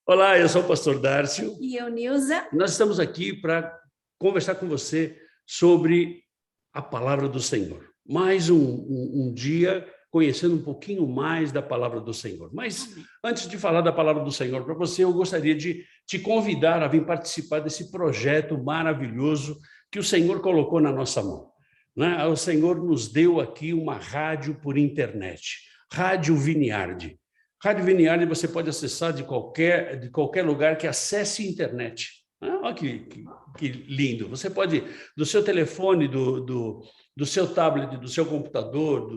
Olá, eu sou o pastor Dárcio. E eu, Nilza. Nós estamos aqui para conversar com você sobre a palavra do Senhor. Mais um dia conhecendo um pouquinho mais da palavra do Senhor. Mas antes de falar da palavra do Senhor para você, eu gostaria de te convidar a vir participar desse projeto maravilhoso que o Senhor colocou na nossa mão. Né? O Senhor nos deu aqui uma rádio por internet, Rádio Vineyard. Rádio Vineyard você pode acessar de qualquer lugar que acesse internet. Olha que lindo. Você pode, do seu telefone, do seu tablet, do seu computador,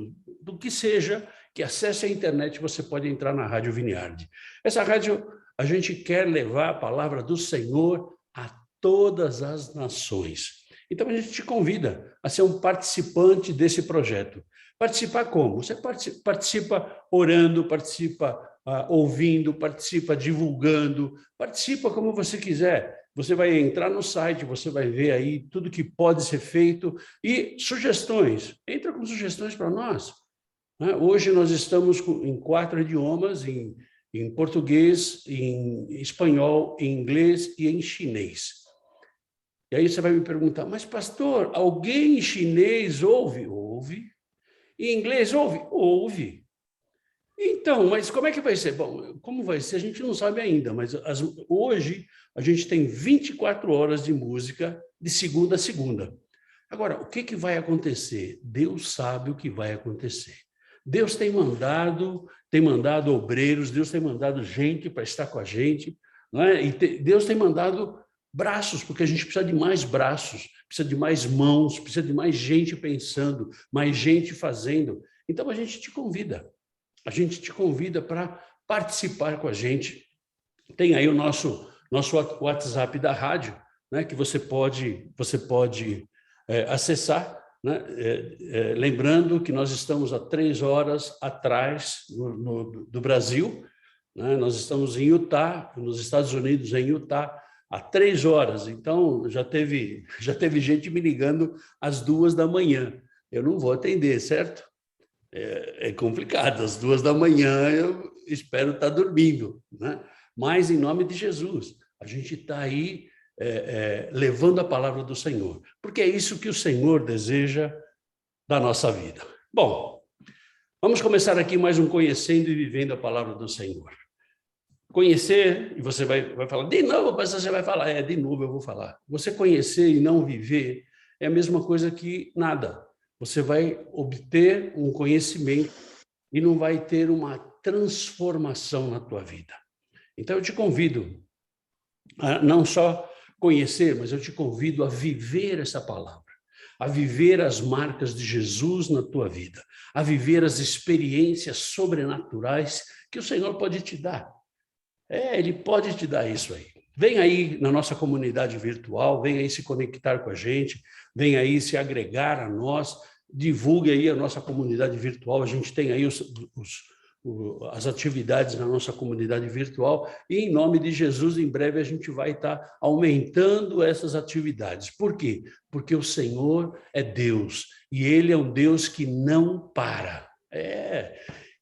do que seja, que acesse a internet, você pode entrar na Rádio Vineyard. Essa rádio, a gente quer levar a palavra do Senhor a todas as nações. Então, a gente te convida a ser um participante desse projeto. Participar como? Você participa orando, participa ouvindo, participa divulgando, participa como você quiser. Você vai entrar no site, você vai ver aí tudo que pode ser feito e sugestões. Entra com sugestões para nós. Hoje nós estamos em 4 idiomas, em português, em espanhol, em inglês e em chinês. E aí você vai me perguntar, mas pastor, alguém em chinês ouve? Ouve. Em inglês ouve? Ouve. Então, mas como é que vai ser? Bom, como vai ser, a gente não sabe ainda, mas hoje a gente tem 24 horas de música de segunda a segunda. Agora, o que vai acontecer? Deus sabe o que vai acontecer. Deus tem mandado obreiros, Deus tem mandado gente para estar com a gente, não é? E Deus tem mandado braços, porque a gente precisa de mais braços, precisa de mais mãos, precisa de mais gente pensando, mais gente fazendo. Então, a gente te convida para participar com a gente. Tem aí o nosso WhatsApp da rádio, né, que você pode acessar, né? Lembrando que nós estamos a 3 horas atrás do Brasil, né? Nós estamos em Utah, nos Estados Unidos, em Utah, há 3 horas. Então, já teve gente me ligando às 2 da manhã. Eu não vou atender, certo? É complicado, às 2 da manhã eu espero estar dormindo, né? Mas, em nome de Jesus, a gente está aí levando a palavra do Senhor, porque é isso que o Senhor deseja da nossa vida. Bom, vamos começar aqui mais um Conhecendo e Vivendo a Palavra do Senhor. Conhecer, e você vai falar, de novo, mas você vai falar, de novo eu vou falar. Você conhecer e não viver é a mesma coisa que nada. Você vai obter um conhecimento e não vai ter uma transformação na tua vida. Então, eu te convido a não só conhecer, mas eu te convido a viver essa palavra, a viver as marcas de Jesus na tua vida, a viver as experiências sobrenaturais que o Senhor pode te dar. Ele pode te dar isso aí. Vem aí na nossa comunidade virtual, vem aí se conectar com a gente, vem aí se agregar a nós, divulgue aí a nossa comunidade virtual, a gente tem aí as atividades na nossa comunidade virtual e, em nome de Jesus, em breve a gente vai estar aumentando essas atividades. Por quê? Porque o Senhor é Deus e Ele é um Deus que não para.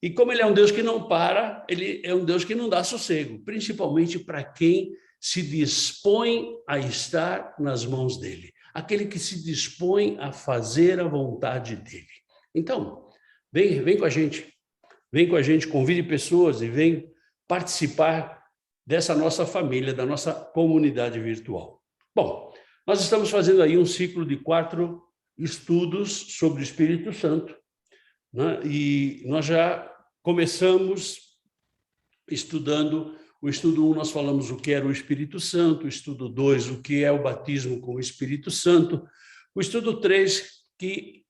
E como Ele é um Deus que não para, Ele é um Deus que não dá sossego, principalmente para quem se dispõe a estar nas mãos dEle, aquele que se dispõe a fazer a vontade dEle. Então, vem com a gente. Vem com a gente, convide pessoas e vem participar dessa nossa família, da nossa comunidade virtual. Bom, nós estamos fazendo aí um ciclo de 4 estudos sobre o Espírito Santo, né? E nós já começamos estudando o estudo 1, nós falamos o que era o Espírito Santo, o estudo 2, o que é o batismo com o Espírito Santo, o estudo 3, que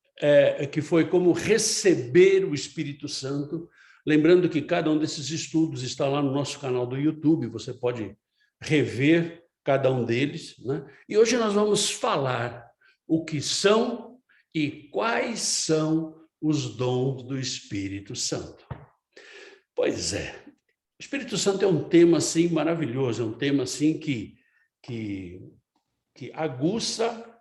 foi como receber o Espírito Santo. Lembrando que cada um desses estudos está lá no nosso canal do YouTube, você pode rever cada um deles, né? E hoje nós vamos falar o que são e quais são os dons do Espírito Santo. Pois é, o Espírito Santo é um tema assim maravilhoso, é um tema assim que aguça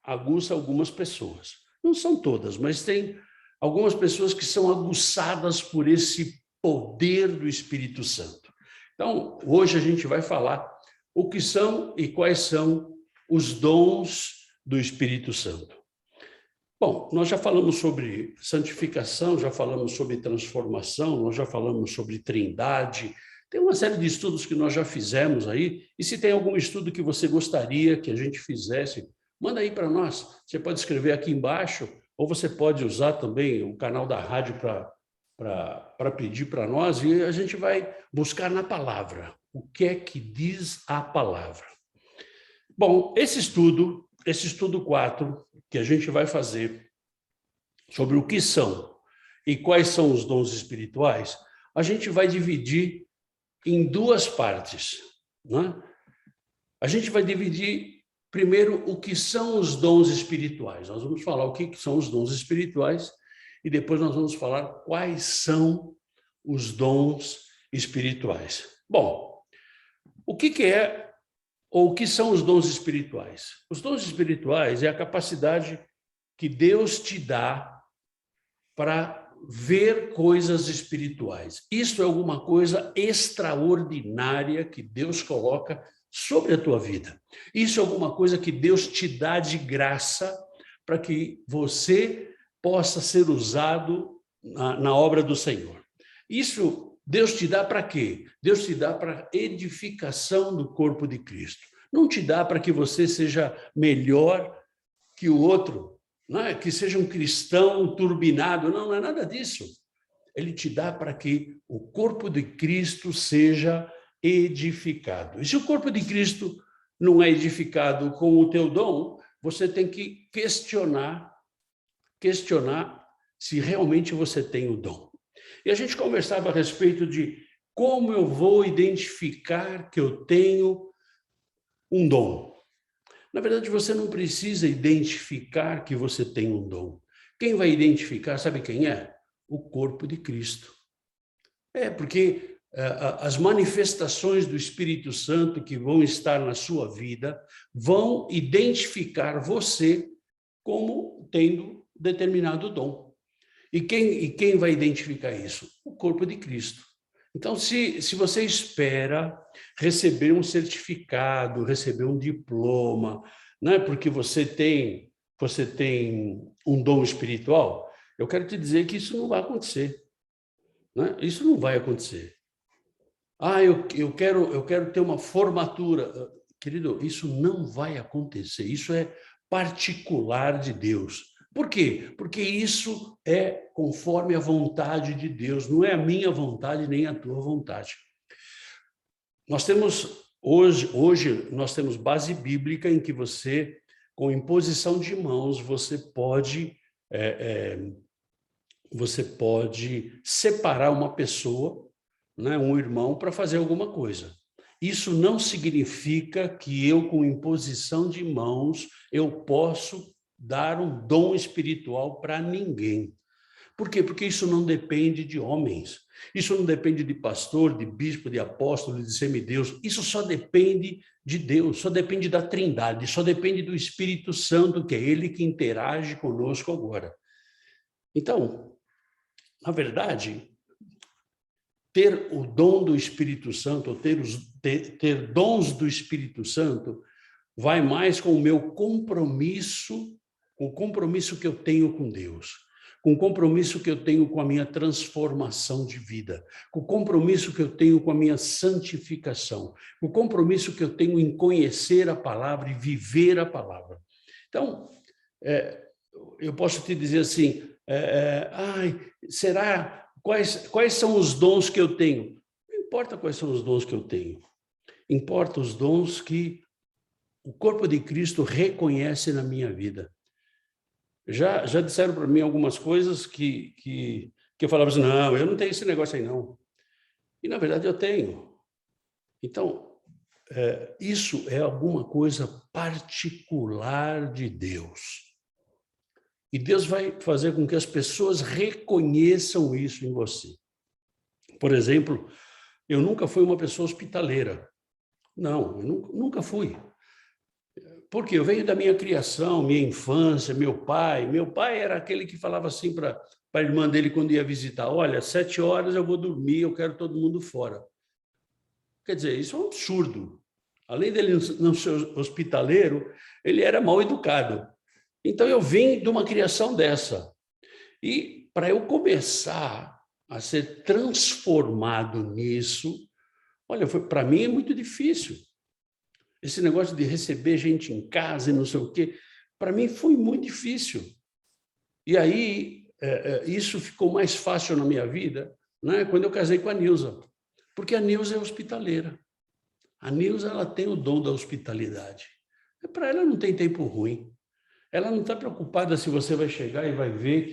algumas pessoas. Não são todas, mas tem algumas pessoas que são aguçadas por esse poder do Espírito Santo. Então, hoje a gente vai falar o que são e quais são os dons do Espírito Santo. Bom, nós já falamos sobre santificação, já falamos sobre transformação, nós já falamos sobre trindade. Tem uma série de estudos que nós já fizemos aí, e se tem algum estudo que você gostaria que a gente fizesse, manda aí para nós. Você pode escrever aqui embaixo, ou você pode usar também o canal da rádio para pedir para nós, e a gente vai buscar na palavra. O que é que diz a palavra? Bom, esse estudo 4, que a gente vai fazer sobre o que são e quais são os dons espirituais, a gente vai dividir em 2 partes, né? A gente vai dividir primeiro o que são os dons espirituais. Nós vamos falar o que são os dons espirituais e depois nós vamos falar quais são os dons espirituais. Bom, o que é ou o que são os dons espirituais? Os dons espirituais é a capacidade que Deus te dá para ver coisas espirituais. Isso é alguma coisa extraordinária que Deus coloca sobre a tua vida. Isso é alguma coisa que Deus te dá de graça para que você possa ser usado na obra do Senhor. Isso Deus te dá para quê? Deus te dá para edificação do corpo de Cristo. Não te dá para que você seja melhor que o outro, não é? Que seja um cristão turbinado. Não é nada disso. Ele te dá para que o corpo de Cristo seja edificado. E se o corpo de Cristo não é edificado com o teu dom, você tem que questionar se realmente você tem o dom. E a gente conversava a respeito de como eu vou identificar que eu tenho um dom. Na verdade, você não precisa identificar que você tem um dom. Quem vai identificar, sabe quem é? O corpo de Cristo. Porque as manifestações do Espírito Santo que vão estar na sua vida vão identificar você como tendo determinado dom. E quem vai identificar isso? O corpo de Cristo. Então, se você espera receber um certificado, receber um diploma, né, porque você tem um dom espiritual, eu quero te dizer que isso não vai acontecer. Né? Isso não vai acontecer. Eu quero ter uma formatura. Querido, isso não vai acontecer. Isso é particular de Deus. Por quê? Porque isso é conforme a vontade de Deus, não é a minha vontade nem a tua vontade. Nós temos hoje nós temos base bíblica em que você, com imposição de mãos, você pode separar uma pessoa, né, um irmão, para fazer alguma coisa. Isso não significa que eu, com imposição de mãos, eu posso dar um dom espiritual para ninguém. Por quê? Porque isso não depende de homens. Isso não depende de pastor, de bispo, de apóstolo, de semideus. Isso só depende de Deus, só depende da Trindade, só depende do Espírito Santo, que é Ele que interage conosco agora. Então, na verdade, ter o dom do Espírito Santo, ou ter dons do Espírito Santo, vai mais com o meu compromisso, com o compromisso que eu tenho com Deus, com o compromisso que eu tenho com a minha transformação de vida, com o compromisso que eu tenho com a minha santificação, com o compromisso que eu tenho em conhecer a palavra e viver a palavra. Então, eu posso te dizer assim, será... Quais são os dons que eu tenho? Não importa quais são os dons que eu tenho. Importa os dons que o corpo de Cristo reconhece na minha vida. Já disseram para mim algumas coisas que eu falava assim, não, eu não tenho esse negócio aí, não. E, na verdade, eu tenho. Então, isso é alguma coisa particular de Deus. E Deus vai fazer com que as pessoas reconheçam isso em você. Por exemplo, eu nunca fui uma pessoa hospitaleira. Não, eu nunca fui. Porque eu venho da minha criação, minha infância, meu pai. Meu pai era aquele que falava assim para para a irmã dele quando ia visitar. Olha, 7 horas eu vou dormir, eu quero todo mundo fora. Quer dizer, isso é um absurdo. Além dele não ser hospitaleiro, ele era mal educado. Então, eu vim de uma criação dessa. E para eu começar a ser transformado nisso, olha, para mim é muito difícil. Esse negócio de receber gente em casa e não sei o quê, para mim foi muito difícil. E aí, isso ficou mais fácil na minha vida, né, quando eu casei com a Nilza. Porque a Nilza é hospitaleira. A Nilza, ela tem o dom da hospitalidade. Para ela não tem tempo ruim. Ela não está preocupada se você vai chegar e vai ver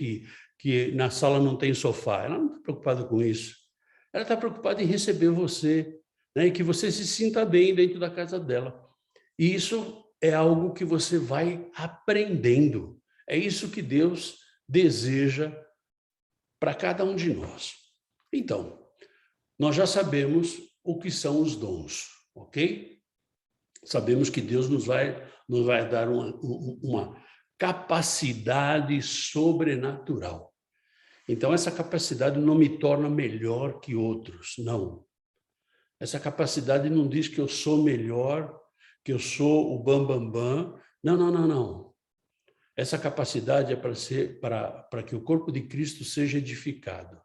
que na sala não tem sofá. Ela não está preocupada com isso. Ela está preocupada em receber você, né, e que você se sinta bem dentro da casa dela. E isso é algo que você vai aprendendo. É isso que Deus deseja para cada um de nós. Então, nós já sabemos o que são os dons, ok? Sabemos que Deus nos vai dar uma capacidade sobrenatural. Então, essa capacidade não me torna melhor que outros, não. Essa capacidade não diz que eu sou melhor, que eu sou o bambambam. Não, não, não, não. Essa capacidade é para que o corpo de Cristo seja edificado,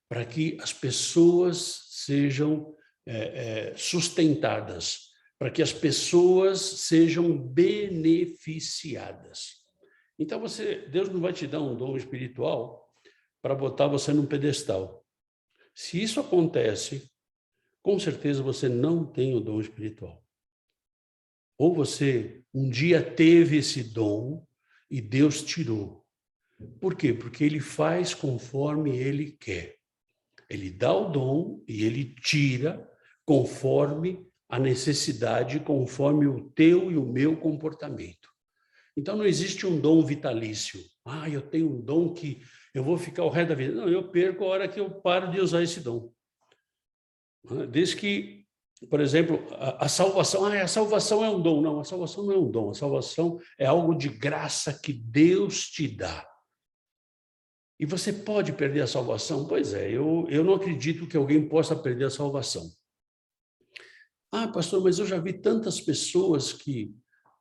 para que as pessoas sejam sustentadas, para que as pessoas sejam beneficiadas. Então, Deus não vai te dar um dom espiritual para botar você num pedestal. Se isso acontece, com certeza você não tem o dom espiritual. Ou você um dia teve esse dom e Deus tirou. Por quê? Porque Ele faz conforme Ele quer. Ele dá o dom e Ele tira conforme a necessidade, conforme o teu e o meu comportamento. Então, não existe um dom vitalício. Eu tenho um dom que eu vou ficar o resto da vida. Não, eu perco a hora que eu paro de usar esse dom. Desde que, por exemplo, a salvação, a salvação é um dom. Não, a salvação não é um dom. A salvação é algo de graça que Deus te dá. E você pode perder a salvação? Pois é, eu não acredito que alguém possa perder a salvação. Pastor, mas eu já vi tantas pessoas que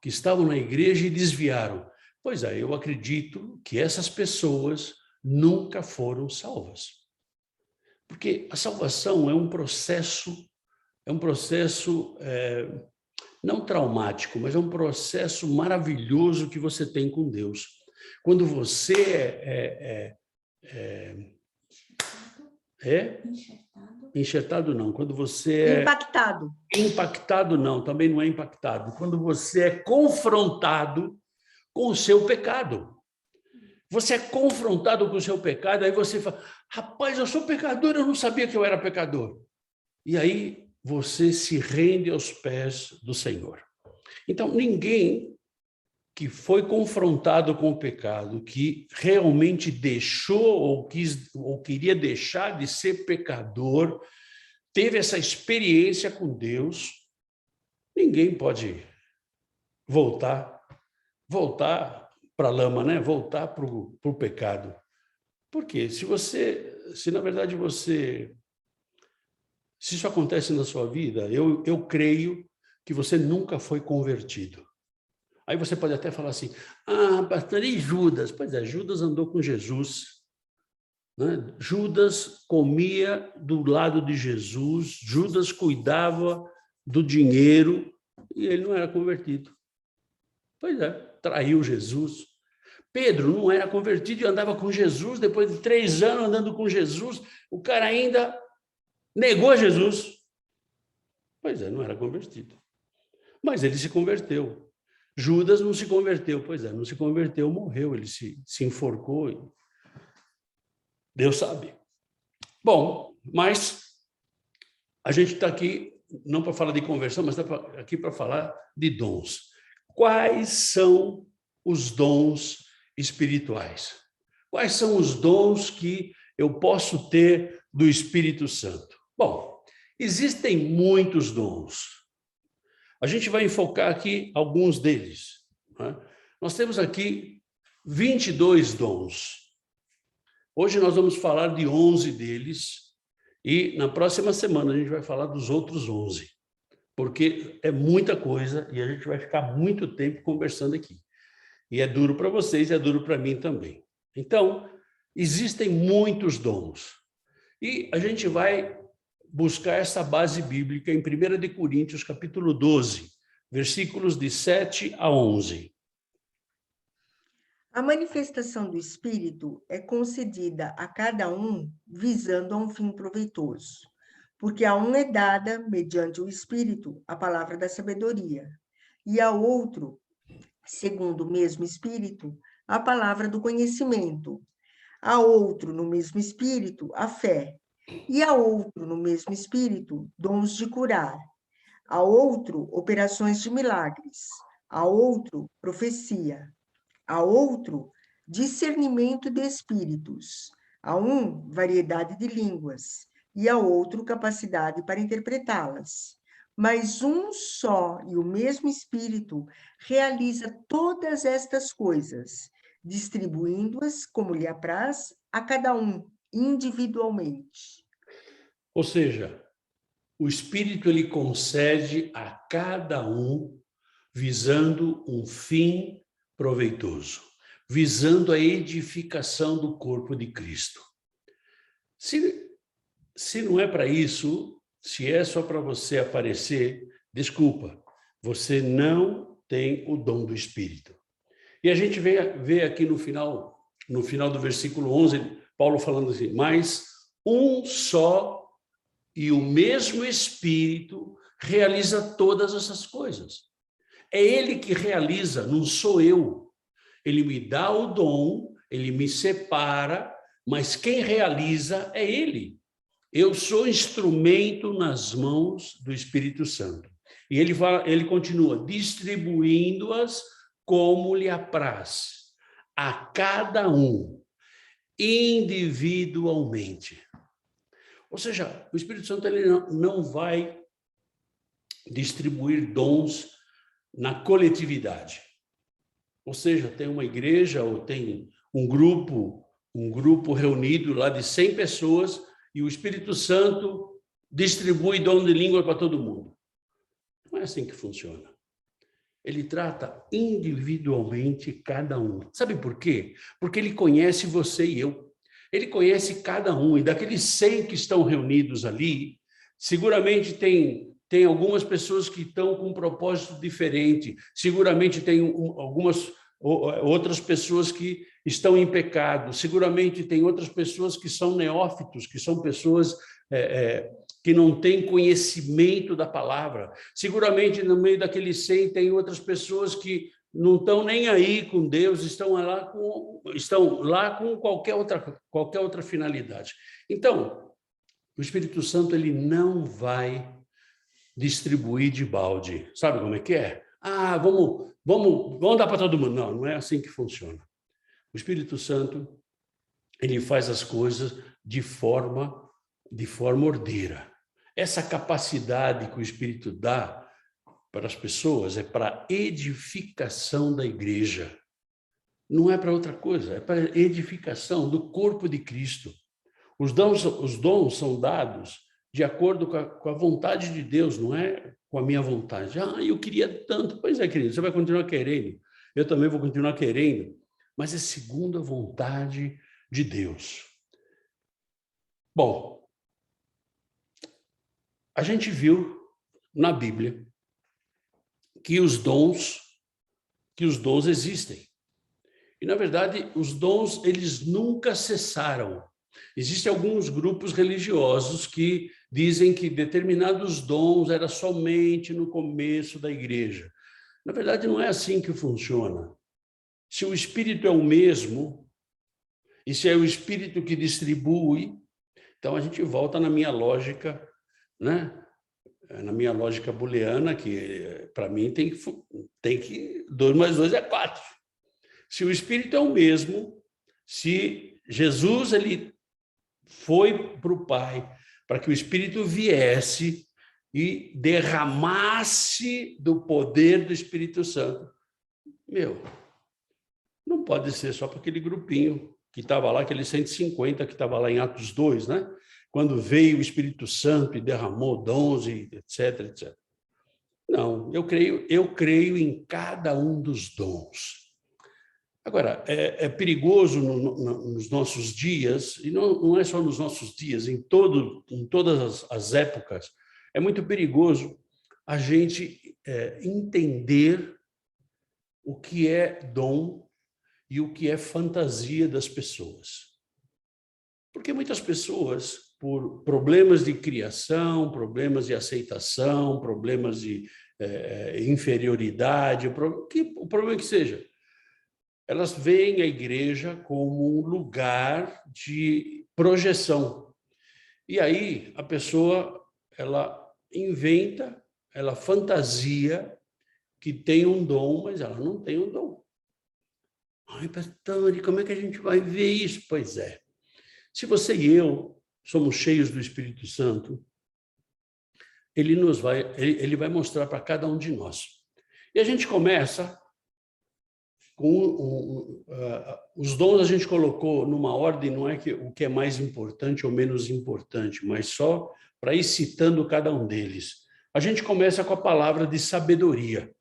estavam na igreja e desviaram. Pois é, eu acredito que essas pessoas nunca foram salvas. Porque a salvação é um processo não traumático, mas é um processo maravilhoso que você tem com Deus. Quando você enxertado não, quando você impactado não, também não é impactado. Quando você é confrontado com o seu pecado. Você é confrontado com o seu pecado, aí você fala, rapaz, eu sou pecador, eu não sabia que eu era pecador. E aí você se rende aos pés do Senhor. Então, ninguém que foi confrontado com o pecado, que realmente deixou ou queria deixar de ser pecador, teve essa experiência com Deus, ninguém pode voltar para a lama, né? Voltar para o pecado. Por quê? Se na verdade se isso acontece na sua vida, eu creio que você nunca foi convertido. Aí você pode até falar assim, pastor, e Judas? Pois é, Judas andou com Jesus, né? Judas comia do lado de Jesus, Judas cuidava do dinheiro e ele não era convertido. Pois é, traiu Jesus. Pedro não era convertido e andava com Jesus, depois de 3 anos andando com Jesus, o cara ainda negou Jesus. Pois é, não era convertido. Mas ele se converteu. Judas não se converteu, pois é, não se converteu, morreu, ele se enforcou. Deus sabe. Bom, mas a gente está aqui, não para falar de conversão, mas está aqui para falar de dons. Quais são os dons espirituais? Quais são os dons que eu posso ter do Espírito Santo? Bom, existem muitos dons. A gente vai enfocar aqui alguns deles. Né? Nós temos aqui 22 dons. Hoje nós vamos falar de 11 deles e na próxima semana a gente vai falar dos outros 11, porque é muita coisa e a gente vai ficar muito tempo conversando aqui. E é duro para vocês e é duro para mim também. Então, existem muitos dons. E a gente vai buscar essa base bíblica em 1 de Coríntios, capítulo 12, versículos de 7 a 11. A manifestação do Espírito é concedida a cada um visando a um fim proveitoso, porque a um é dada, mediante o Espírito, a palavra da sabedoria, e a outro, segundo o mesmo Espírito, a palavra do conhecimento, a outro, no mesmo Espírito, a fé, e a outro, no mesmo Espírito, dons de curar, a outro, operações de milagres, a outro, profecia, a outro, discernimento de espíritos, a um, variedade de línguas, e a outro, capacidade para interpretá-las. Mas um só e o mesmo Espírito realiza todas estas coisas, distribuindo-as como lhe apraz a cada um, individualmente. Ou seja, o Espírito ele concede a cada um visando um fim proveitoso, visando a edificação do corpo de Cristo. Se não é para isso, se é só para você aparecer, desculpa, você não tem o dom do Espírito. E a gente vê aqui no final do versículo 11, Paulo falando assim, mas um só e o mesmo Espírito realiza todas essas coisas. É ele que realiza, não sou eu. Ele me dá o dom, ele me separa, mas quem realiza é ele. Eu sou instrumento nas mãos do Espírito Santo. E ele continua, distribuindo-as como lhe apraz, a cada um, individualmente. Ou seja, o Espírito Santo ele não vai distribuir dons na coletividade. Ou seja, tem uma igreja ou tem um grupo reunido lá de 100 pessoas e o Espírito Santo distribui dom de língua para todo mundo. Não é assim que funciona. Ele trata individualmente cada um. Sabe por quê? Porque ele conhece você e eu. Ele conhece cada um. E daqueles 100 que estão reunidos ali, seguramente tem algumas pessoas que estão com um propósito diferente. Seguramente tem algumas outras pessoas que estão em pecado. Seguramente tem outras pessoas que são neófitos, que são pessoas que não têm conhecimento da palavra. Seguramente no meio daqueles 100 tem outras pessoas que não estão nem aí com Deus, estão lá com qualquer outra finalidade. Então, o Espírito Santo ele não vai distribuir de balde. Sabe como é que é? Ah, vamos dar para todo mundo. Não é assim que funciona. O Espírito Santo, ele faz as coisas de forma ordeira. Essa capacidade que o Espírito dá para as pessoas é para edificação da igreja. Não é para outra coisa, é para edificação do corpo de Cristo. Os dons são dados de acordo com a vontade de Deus, não é com a minha vontade. Ah, eu queria tanto. Pois é, querido, você vai continuar querendo. Eu também vou continuar querendo. Mas é segundo a vontade de Deus. Bom, a gente viu na Bíblia que os dons existem. E, na verdade, os dons, eles nunca cessaram. Existem alguns grupos religiosos que dizem que determinados dons era somente no começo da igreja. Na verdade, não é assim que funciona. Se o Espírito é o mesmo, e se é o Espírito que distribui, então a gente volta na minha lógica, né? Na minha lógica booleana, que para mim tem que 2 mais 2 é 4. Se o Espírito é o mesmo, se Jesus ele foi para o Pai para que o Espírito viesse e derramasse do poder do Espírito Santo, não pode ser só para aquele grupinho que estava lá, aquele 150 que estava lá em Atos 2, né? Quando veio o Espírito Santo e derramou dons, etc, etc. Não, eu creio em cada um dos dons. Agora, é perigoso nos nossos dias, e não é só nos nossos dias, em todas as épocas, é muito perigoso a gente entender o que é dom e o que é fantasia das pessoas. Porque muitas pessoas, por problemas de criação, problemas de aceitação, problemas de inferioridade, o problema que seja, elas veem a igreja como um lugar de projeção. E aí a pessoa, ela inventa, ela fantasia que tem um dom, mas ela não tem um dom. Ai, pastor, e como é que a gente vai ver isso? Pois é. Se você e eu somos cheios do Espírito Santo, ele vai mostrar para cada um de nós. E a gente começa com os dons, a gente colocou numa ordem, não é que o que é mais importante ou menos importante, mas só para ir citando cada um deles. A gente começa com a palavra de sabedoria.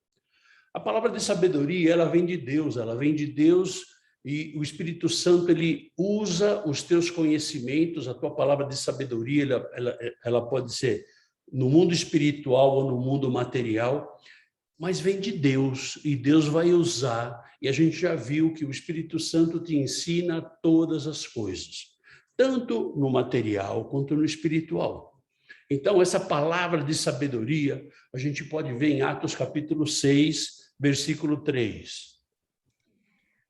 A palavra de sabedoria, ela vem de Deus e o Espírito Santo, ele usa os teus conhecimentos, a tua palavra de sabedoria, ela pode ser no mundo espiritual ou no mundo material, mas vem de Deus, e Deus vai usar, e a gente já viu que o Espírito Santo te ensina todas as coisas, tanto no material quanto no espiritual. Então, essa palavra de sabedoria, a gente pode ver em Atos capítulo 6, versículo 3.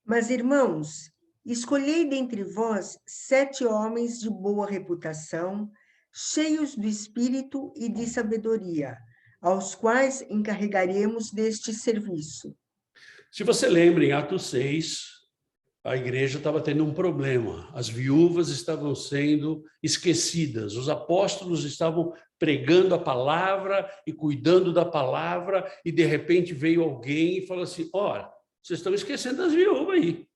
Mas, irmãos, escolhei dentre vós 7 homens de boa reputação, cheios do Espírito e de sabedoria, aos quais encarregaremos deste serviço. Se você lembra, em Atos 6, a igreja estava tendo um problema. As viúvas estavam sendo esquecidas. Os apóstolos estavam pregando a palavra e cuidando da palavra, e de repente veio alguém e falou assim: olha, vocês estão esquecendo as viúvas aí.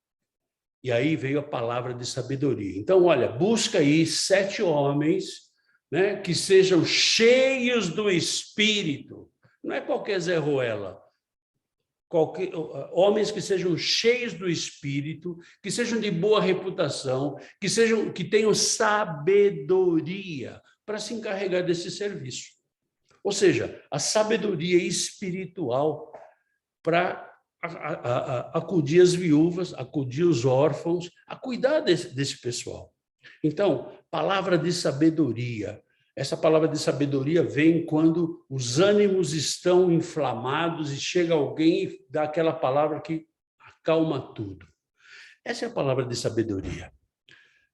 E aí veio a palavra de sabedoria. Então, olha, busca aí 7 homens, né, que sejam cheios do Espírito. Não é qualquer Zé Ruela. Homens que sejam cheios do Espírito, que sejam de boa reputação, que tenham sabedoria para se encarregar desse serviço. Ou seja, a sabedoria espiritual para acudir as viúvas, acudir os órfãos, a cuidar desse pessoal. Então, palavra de sabedoria. Essa palavra de sabedoria vem quando os ânimos estão inflamados e chega alguém e dá aquela palavra que acalma tudo. Essa é a palavra de sabedoria.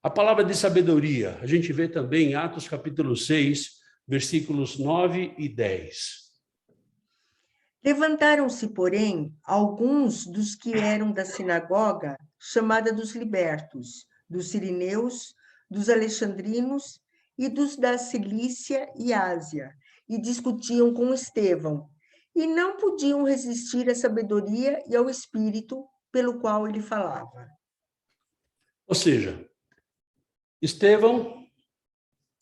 A palavra de sabedoria, a gente vê também em Atos capítulo 6, versículos 9 e 10. Levantaram-se, porém, alguns dos que eram da sinagoga, chamada dos libertos, dos sirineus, dos alexandrinos e dos da Cilícia e Ásia, e discutiam com Estevão, e não podiam resistir à sabedoria e ao espírito pelo qual ele falava. Ou seja, Estevão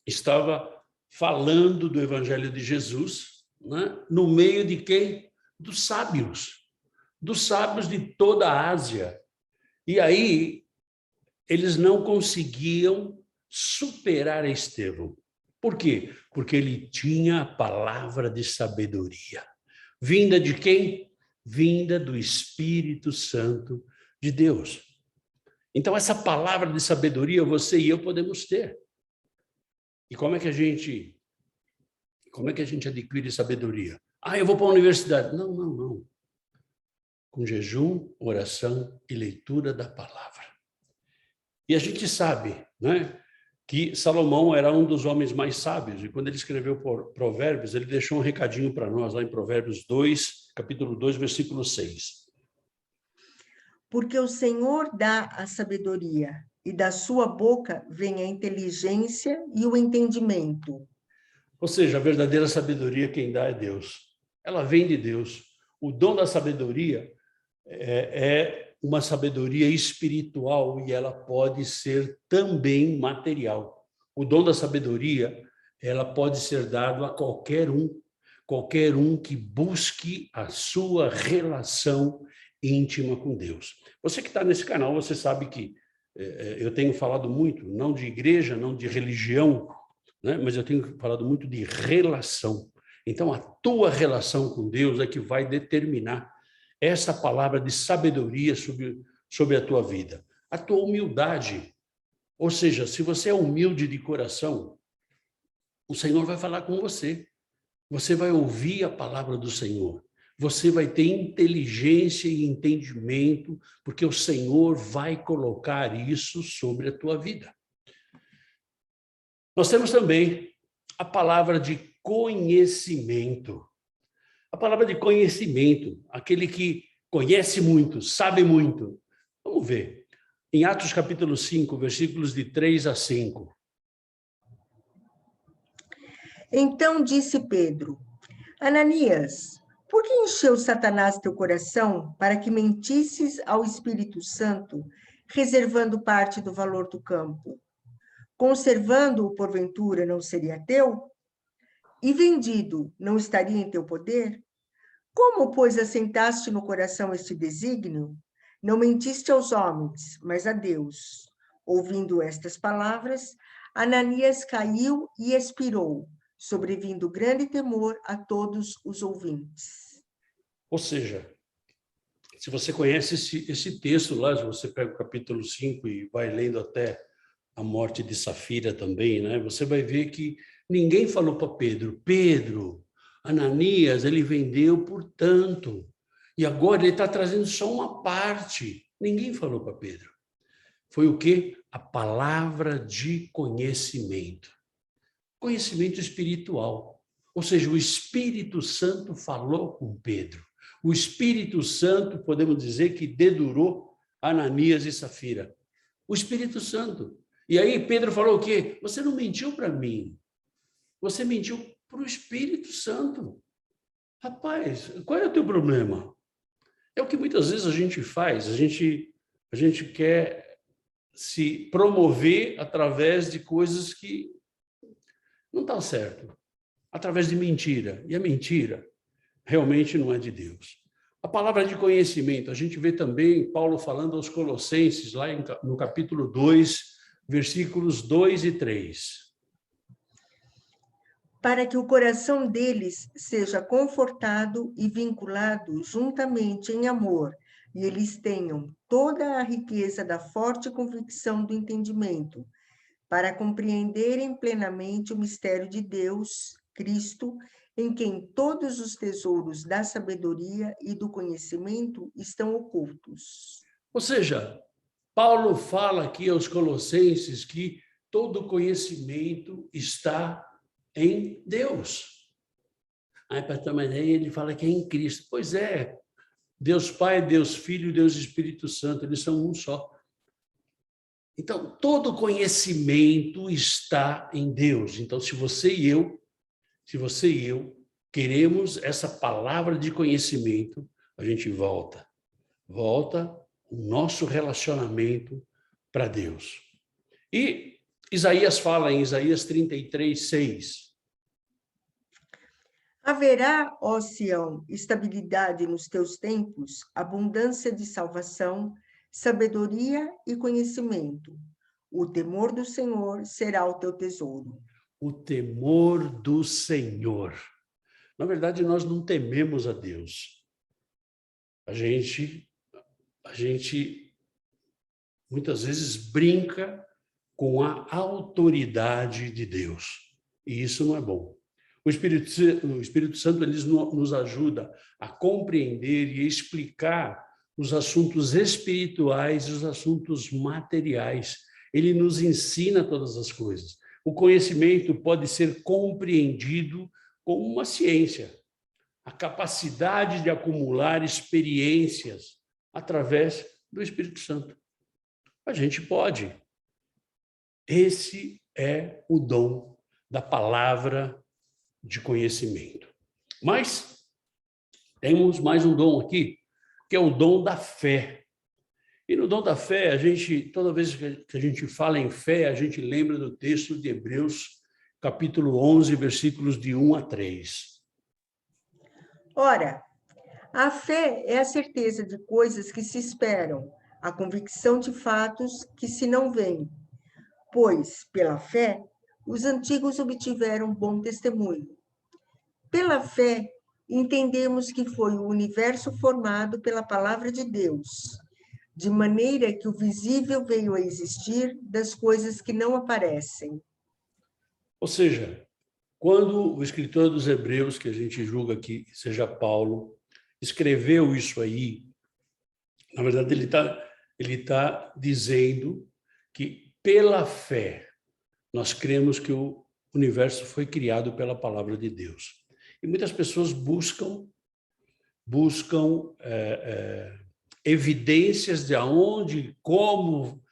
estava falando do evangelho de Jesus, né, no meio de quem? Dos sábios de toda a Ásia. E aí, eles não conseguiam superar Estevão. Por quê? Porque ele tinha a palavra de sabedoria. Vinda de quem? Vinda do Espírito Santo de Deus. Então, essa palavra de sabedoria, você e eu podemos ter. E como é que a gente adquire sabedoria? Ah, eu vou para a universidade. Não. Com jejum, oração e leitura da palavra. E a gente sabe, né, que Salomão era um dos homens mais sábios, e quando ele escreveu Provérbios, ele deixou um recadinho para nós, lá em Provérbios 2, capítulo 2, versículo 6. Porque o Senhor dá a sabedoria, e da sua boca vem a inteligência e o entendimento. Ou seja, a verdadeira sabedoria quem dá é Deus. Ela vem de Deus. O dom da sabedoria é uma sabedoria espiritual e ela pode ser também material. O dom da sabedoria, ela pode ser dado a qualquer um que busque a sua relação íntima com Deus. Você que está nesse canal, você sabe que eu tenho falado muito, não de igreja, não de religião, né? Mas eu tenho falado muito de relação. Então, a tua relação com Deus é que vai determinar essa palavra de sabedoria sobre a tua vida. A tua humildade, ou seja, se você é humilde de coração, o Senhor vai falar com você. Você vai ouvir a palavra do Senhor. Você vai ter inteligência e entendimento, porque o Senhor vai colocar isso sobre a tua vida. Nós temos também a palavra de conhecimento. A palavra de conhecimento, aquele que conhece muito, sabe muito. Vamos ver. Em Atos capítulo 5, versículos de 3 a 5. Então disse Pedro: Ananias, por que encheu Satanás teu coração para que mentisses ao Espírito Santo, reservando parte do valor do campo? Conservando-o, porventura, não seria teu? E vendido, não estaria em teu poder? Como, pois, assentaste no coração este desígnio? Não mentiste aos homens, mas a Deus. Ouvindo estas palavras, Ananias caiu e expirou, sobrevindo grande temor a todos os ouvintes. Ou seja, se você conhece esse texto lá, se você pega o capítulo 5 e vai lendo até a morte de Safira também, né? Você vai ver que ninguém falou para Pedro, Ananias, ele vendeu por tanto, e agora ele está trazendo só uma parte. Ninguém falou para Pedro. Foi o quê? A palavra de conhecimento. Conhecimento espiritual. Ou seja, o Espírito Santo falou com Pedro. O Espírito Santo, podemos dizer que dedurou Ananias e Safira. O Espírito Santo. E aí Pedro falou o quê? Você não mentiu para mim. Você mentiu para o Espírito Santo. Rapaz, qual é o teu problema? É o que muitas vezes a gente faz. A gente quer se promover através de coisas que não estão certo. Através de mentira. E a mentira realmente não é de Deus. A palavra de conhecimento, a gente vê também Paulo falando aos Colossenses, lá no capítulo 2, versículos 2 e 3. Para que o coração deles seja confortado e vinculado juntamente em amor, e eles tenham toda a riqueza da forte convicção do entendimento, para compreenderem plenamente o mistério de Deus, Cristo, em quem todos os tesouros da sabedoria e do conhecimento estão ocultos. Ou seja, Paulo fala aqui aos Colossenses que todo conhecimento está em Deus. Aí, pastor, mas aí ele fala que é em Cristo. Pois é, Deus Pai, Deus Filho, Deus Espírito Santo, eles são um só. Então, todo conhecimento está em Deus. Então, se você e eu queremos essa palavra de conhecimento, a gente volta o nosso relacionamento para Deus. E Isaías fala em Isaías 33, 6. Haverá, ó Sião, estabilidade nos teus tempos, abundância de salvação, sabedoria e conhecimento. O temor do Senhor será o teu tesouro. O temor do Senhor. Na verdade, nós não tememos a Deus. A gente muitas vezes brinca com a autoridade de Deus. E isso não é bom. O Espírito Santo ele nos ajuda a compreender e explicar os assuntos espirituais e os assuntos materiais. Ele nos ensina todas as coisas. O conhecimento pode ser compreendido como uma ciência. A capacidade de acumular experiências através do Espírito Santo. A gente pode. Esse é o dom da palavra de conhecimento. Mas temos mais um dom aqui, que é o dom da fé. E no dom da fé, toda vez que a gente fala em fé, a gente lembra do texto de Hebreus, capítulo 11, versículos de 1 a 3. Ora, a fé é a certeza de coisas que se esperam, a convicção de fatos que se não veem. Pois, pela fé, os antigos obtiveram bom testemunho. Pela fé, entendemos que foi o universo formado pela palavra de Deus, de maneira que o visível veio a existir das coisas que não aparecem. Ou seja, quando o escritor dos Hebreus, que a gente julga que seja Paulo, escreveu isso aí, na verdade ele tá dizendo que pela fé nós cremos que o universo foi criado pela palavra de Deus. E muitas pessoas buscam evidências de aonde, como.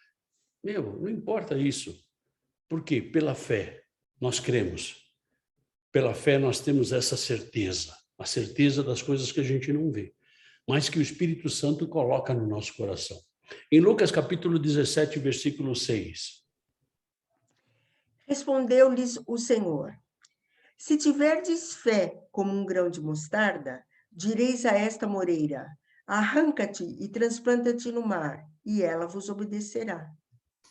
Não importa isso. Por quê? Pela fé nós cremos. Pela fé nós temos essa certeza, a certeza das coisas que a gente não vê, mas que o Espírito Santo coloca no nosso coração. Em Lucas capítulo 17, versículo 6. Respondeu-lhes o Senhor: se tiverdes fé como um grão de mostarda, direis a esta moreira: arranca-te e transplanta-te no mar, e ela vos obedecerá.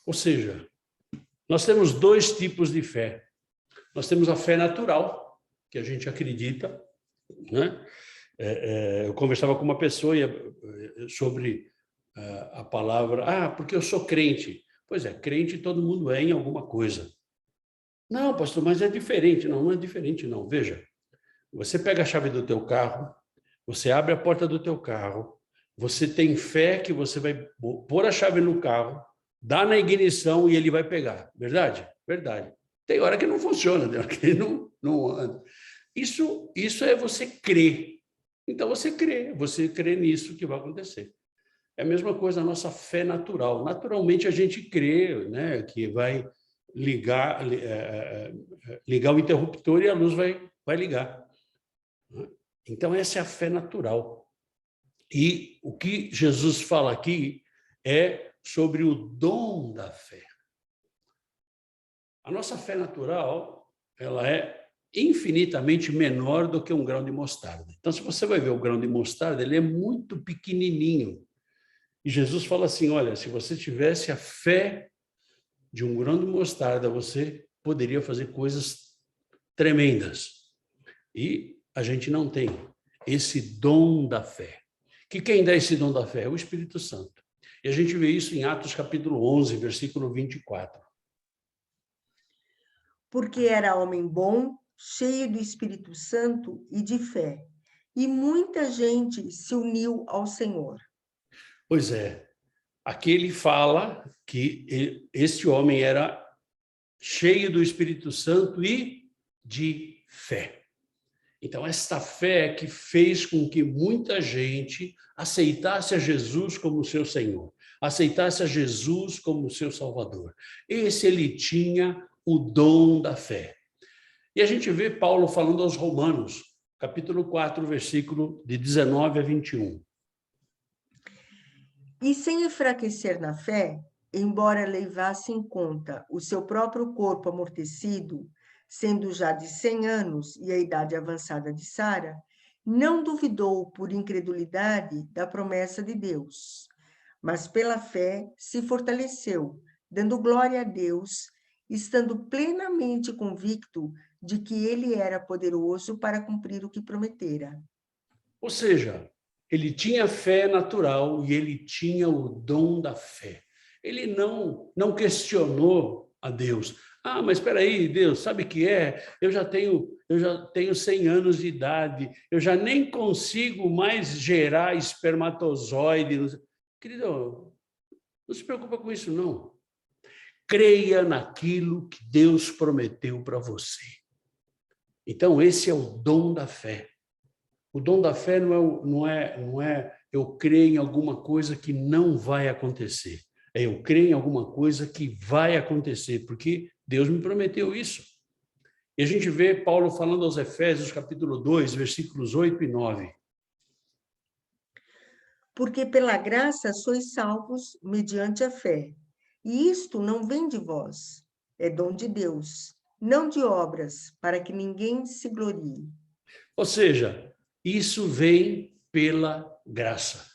Ou seja, nós temos dois tipos de fé. Nós temos a fé natural, que a gente acredita, né? Eu conversava com uma pessoa sobre a palavra, porque eu sou crente. Pois é, crente todo mundo é em alguma coisa. Não, pastor, mas é diferente. Não, não é diferente, não. Veja, você pega a chave do teu carro, você abre a porta do teu carro, você tem fé que você vai pôr a chave no carro, dá na ignição e ele vai pegar. Verdade? Verdade. Tem hora que não funciona, tem hora que não anda. Isso é você crer. Então, você crê nisso que vai acontecer. É a mesma coisa a nossa fé natural. Naturalmente, a gente crê, né, que vai ligar o interruptor e a luz vai ligar. Então, essa é a fé natural. E o que Jesus fala aqui é sobre o dom da fé. A nossa fé natural, ela é infinitamente menor do que um grão de mostarda. Então, se você vai ver o grão de mostarda, ele é muito pequenininho. E Jesus fala assim, olha, se você tivesse a fé de um grão de mostarda, você poderia fazer coisas tremendas. E a gente não tem esse dom da fé. Que quem dá esse dom da fé é o Espírito Santo. E a gente vê isso em Atos capítulo 11, versículo 24. Porque era homem bom, cheio do Espírito Santo e de fé, e muita gente se uniu ao Senhor. Pois é, aqui ele fala que esse homem era cheio do Espírito Santo e de fé. Então, esta fé que fez com que muita gente aceitasse a Jesus como seu Senhor, aceitasse a Jesus como seu Salvador. Ele tinha o dom da fé. E a gente vê Paulo falando aos Romanos, capítulo 4, versículo de 19 a 21. E sem enfraquecer na fé, embora levasse em conta o seu próprio corpo amortecido, sendo já de 100 anos e a idade avançada de Sara, não duvidou por incredulidade da promessa de Deus, mas pela fé se fortaleceu, dando glória a Deus, estando plenamente convicto de que ele era poderoso para cumprir o que prometera. Ou seja, ele tinha fé natural e ele tinha o dom da fé. Ele não questionou a Deus. Mas espera aí, Deus, sabe o que é? Eu já tenho 100 anos de idade, eu já nem consigo mais gerar espermatozoide. Querido, não se preocupa com isso, não. Creia naquilo que Deus prometeu para você. Então, esse é o dom da fé. O dom da fé não é eu creio em alguma coisa que não vai acontecer. É eu creio em alguma coisa que vai acontecer, porque Deus me prometeu isso. E a gente vê Paulo falando aos Efésios, capítulo 2, versículos 8 e 9. Porque pela graça sois salvos mediante a fé. E isto não vem de vós, é dom de Deus, não de obras, para que ninguém se glorie. Ou seja, isso vem pela graça.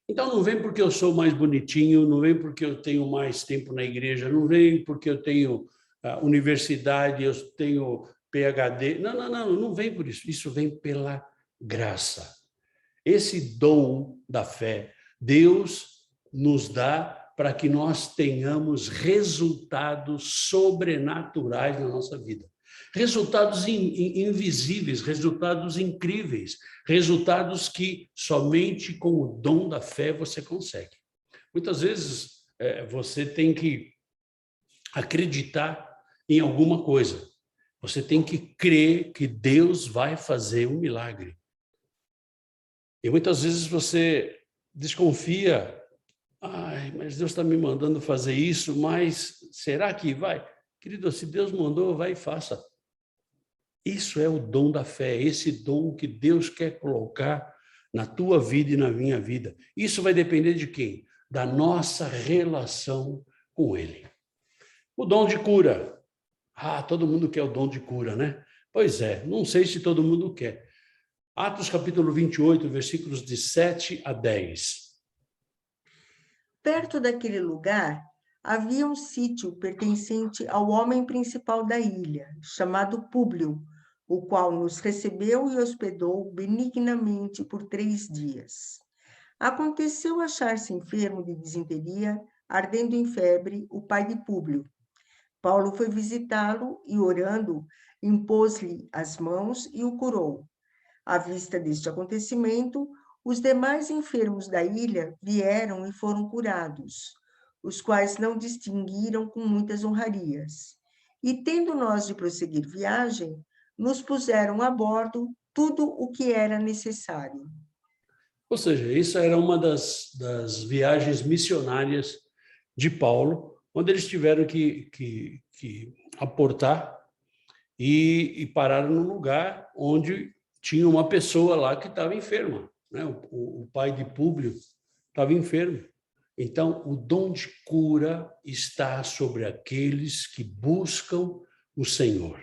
Então, não vem porque eu sou mais bonitinho, não vem porque eu tenho mais tempo na igreja, não vem porque eu tenho universidade, eu tenho PhD. Não vem por isso. Isso vem pela graça. Esse dom da fé, Deus nos dá para que nós tenhamos resultados sobrenaturais na nossa vida. Resultados invisíveis, resultados incríveis, resultados que somente com o dom da fé você consegue. Muitas vezes você tem que acreditar em alguma coisa. Você tem que crer que Deus vai fazer um milagre. E muitas vezes você desconfia, mas Deus está me mandando fazer isso, mas será que vai? Querido, se Deus mandou, vai e faça. Isso é o dom da fé, esse dom que Deus quer colocar na tua vida e na minha vida. Isso vai depender de quem? Da nossa relação com Ele. O dom de cura. Todo mundo quer o dom de cura, né? Pois é, não sei se todo mundo quer. Atos capítulo 28, versículos de 7 a 10. Perto daquele lugar, havia um sítio pertencente ao homem principal da ilha, chamado Públio, o qual nos recebeu e hospedou benignamente por 3 dias. Aconteceu achar-se enfermo de disenteria, ardendo em febre, o pai de Públio. Paulo foi visitá-lo e, orando, impôs-lhe as mãos e o curou. À vista deste acontecimento, os demais enfermos da ilha vieram e foram curados, os quais não distinguiram com muitas honrarias. E, tendo nós de prosseguir viagem, nos puseram a bordo tudo o que era necessário. Ou seja, isso era uma das viagens missionárias de Paulo, onde eles tiveram que aportar e pararam num lugar onde tinha uma pessoa lá que estava enferma, né? O pai de Públio estava enfermo. Então, o dom de cura está sobre aqueles que buscam o Senhor.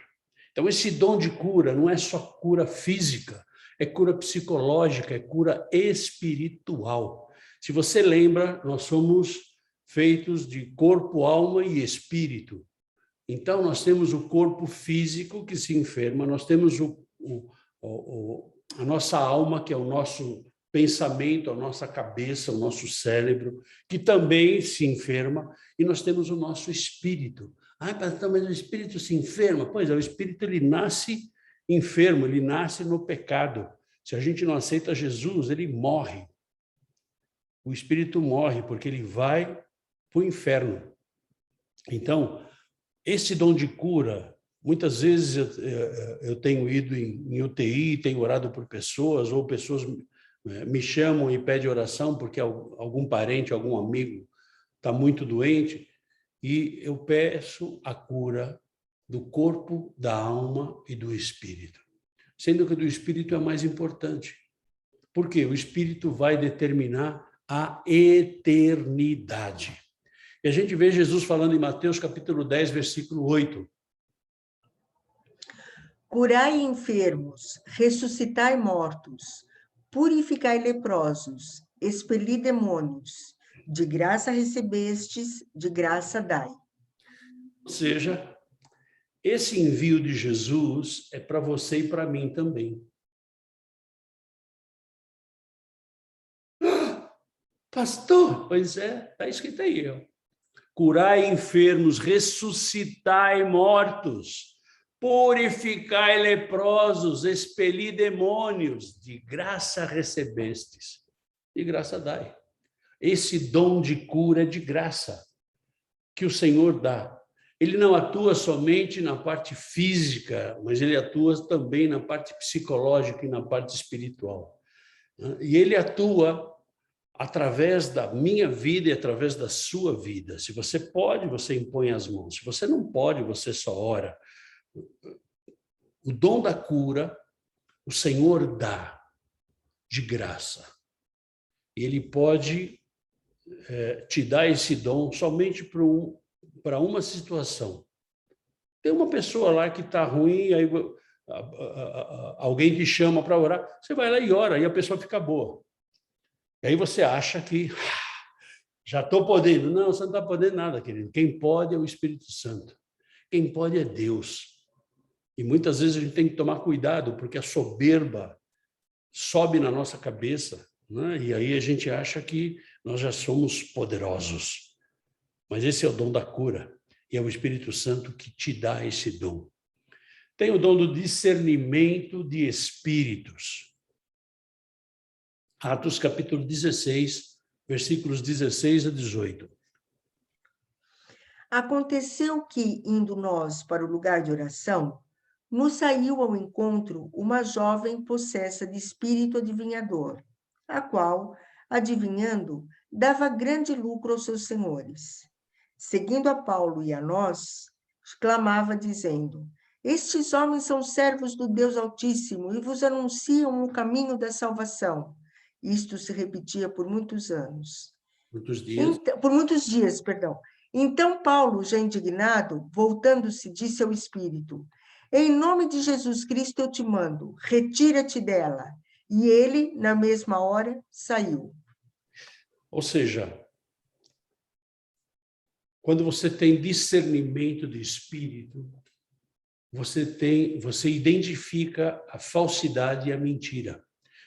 Então, esse dom de cura não é só cura física, é cura psicológica, é cura espiritual. Se você lembra, nós somos feitos de corpo, alma e espírito. Então, nós temos o corpo físico que se enferma, nós temos a nossa alma, que é o nosso pensamento, a nossa cabeça, o nosso cérebro, que também se enferma, e nós temos o nosso espírito. Pastor, mas o espírito se enferma? Pois é, o espírito ele nasce enfermo, ele nasce no pecado. Se a gente não aceita Jesus, ele morre. O espírito morre porque ele vai para o inferno. Então, esse dom de cura, muitas vezes eu tenho ido em UTI, tenho orado por pessoas, ou pessoas me chamam e pedem oração porque algum parente, algum amigo está muito doente, e eu peço a cura do corpo, da alma e do espírito. Sendo que o do espírito é mais importante. Por quê? O espírito vai determinar a eternidade. E a gente vê Jesus falando em Mateus capítulo 10, versículo 8. Curai enfermos, ressuscitai mortos, purificai leprosos, expeli demônios. De graça recebestes, de graça dai. Ou seja, esse envio de Jesus é para você e para mim também. Pastor, pois é, está escrito aí. Curai enfermos, ressuscitai mortos, purificai leprosos, expeli demônios, de graça recebestes, de graça dai. Esse dom de cura é de graça que o Senhor dá. Ele não atua somente na parte física, mas ele atua também na parte psicológica e na parte espiritual. E ele atua através da minha vida e através da sua vida. Se você pode, você impõe as mãos. Se você não pode, você só ora. O dom da cura, o Senhor dá de graça. ele pode te dar esse dom somente para uma situação. Tem uma pessoa lá que está ruim, aí alguém te chama para orar, você vai lá e ora, e a pessoa fica boa. E aí você acha que já estou podendo. Não, você não está podendo nada, querido. Quem pode é o Espírito Santo. Quem pode é Deus. E muitas vezes a gente tem que tomar cuidado, porque a soberba sobe na nossa cabeça, né? E aí a gente acha que nós já somos poderosos. Mas esse é o dom da cura, e é o Espírito Santo que te dá esse dom. Tem o dom do discernimento de espíritos. Atos capítulo 16, versículos 16 a 18. Aconteceu que, indo nós para o lugar de oração, nos saiu ao encontro uma jovem possessa de espírito adivinhador, a qual, adivinhando, dava grande lucro aos seus senhores. Seguindo a Paulo e a nós, clamava dizendo: Estes homens são servos do Deus Altíssimo e vos anunciam o caminho da salvação. Isto se repetia por muitos anos. Muitos dias. Por muitos dias, perdão. Então Paulo, já indignado, voltando-se, disse ao Espírito: Em nome de Jesus Cristo eu te mando, retira-te dela. E ele, na mesma hora, saiu. Ou seja, quando você tem discernimento de espírito, você identifica a falsidade e a mentira.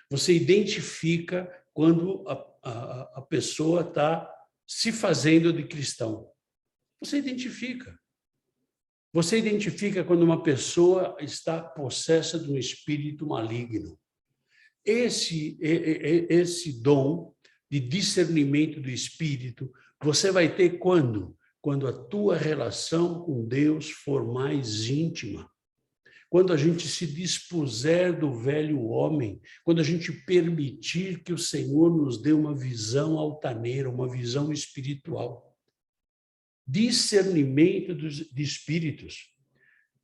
Você identifica quando a pessoa está se fazendo de cristão. Você identifica. Você identifica quando uma pessoa está possessa de um espírito maligno. Esse dom de discernimento do espírito, você vai ter quando? Quando a tua relação com Deus for mais íntima. Quando a gente se dispuser do velho homem, quando a gente permitir que o Senhor nos dê uma visão altaneira, uma visão espiritual. Discernimento de espíritos.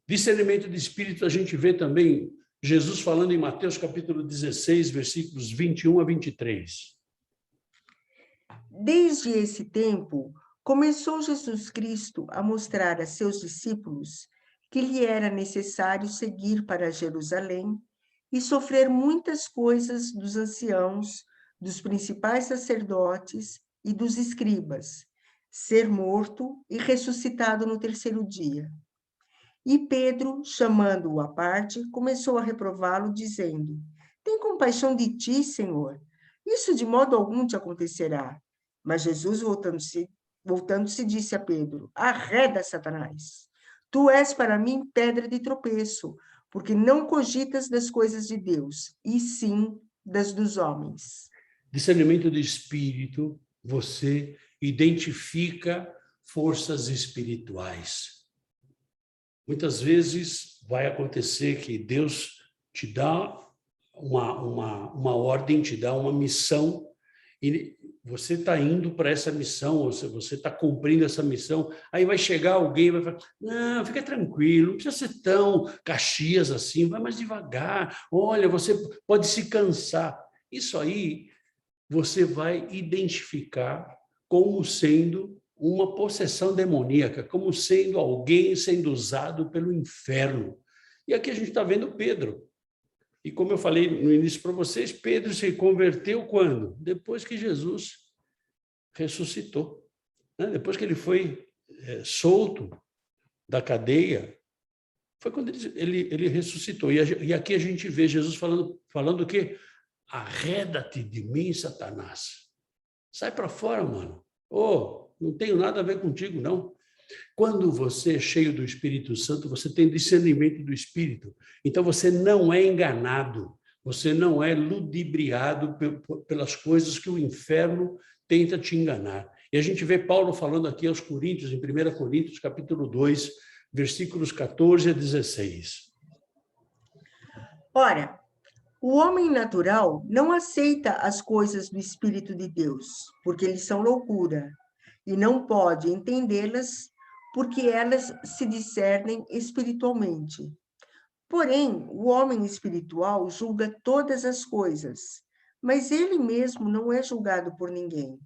Discernimento de espírito a gente vê também Jesus falando em Mateus capítulo 16, versículos 21 a 23. Desde esse tempo, começou Jesus Cristo a mostrar a seus discípulos que lhe era necessário seguir para Jerusalém e sofrer muitas coisas dos anciãos, dos principais sacerdotes e dos escribas, ser morto e ressuscitado no terceiro dia. E Pedro, chamando-o à parte, começou a reprová-lo, dizendo: Tem compaixão de ti, Senhor. Isso de modo algum te acontecerá. Mas Jesus, voltando-se, disse a Pedro: Arreda, Satanás. Tu és para mim pedra de tropeço, porque não cogitas das coisas de Deus, e sim das dos homens. Discernimento de espírito, você identifica forças espirituais. Muitas vezes vai acontecer que Deus te dá uma ordem, te dá uma missão, e você está indo para essa missão, você está cumprindo essa missão, aí vai chegar alguém e vai falar: não, fica tranquilo, não precisa ser tão Caxias assim, vai mais devagar, olha, você pode se cansar. Isso aí você vai identificar como sendo uma possessão demoníaca, como sendo alguém sendo usado pelo inferno. E aqui a gente está vendo Pedro. E como eu falei no início para vocês, Pedro se converteu quando? Depois que Jesus ressuscitou. Depois que ele foi solto da cadeia, foi quando ele ressuscitou. E aqui a gente vê Jesus falando o quê? Arreda-te de mim, Satanás. Sai para fora, mano. Não tenho nada a ver contigo, não. Quando você é cheio do Espírito Santo, você tem discernimento do Espírito. Então, você não é enganado, você não é ludibriado pelas coisas que o inferno tenta te enganar. E a gente vê Paulo falando aqui aos Coríntios, em 1 Coríntios, capítulo 2, versículos 14 a 16. Ora, o homem natural não aceita as coisas do Espírito de Deus, porque eles são loucura, e não pode entendê-las, porque elas se discernem espiritualmente. Porém, o homem espiritual julga todas as coisas, mas ele mesmo não é julgado por ninguém.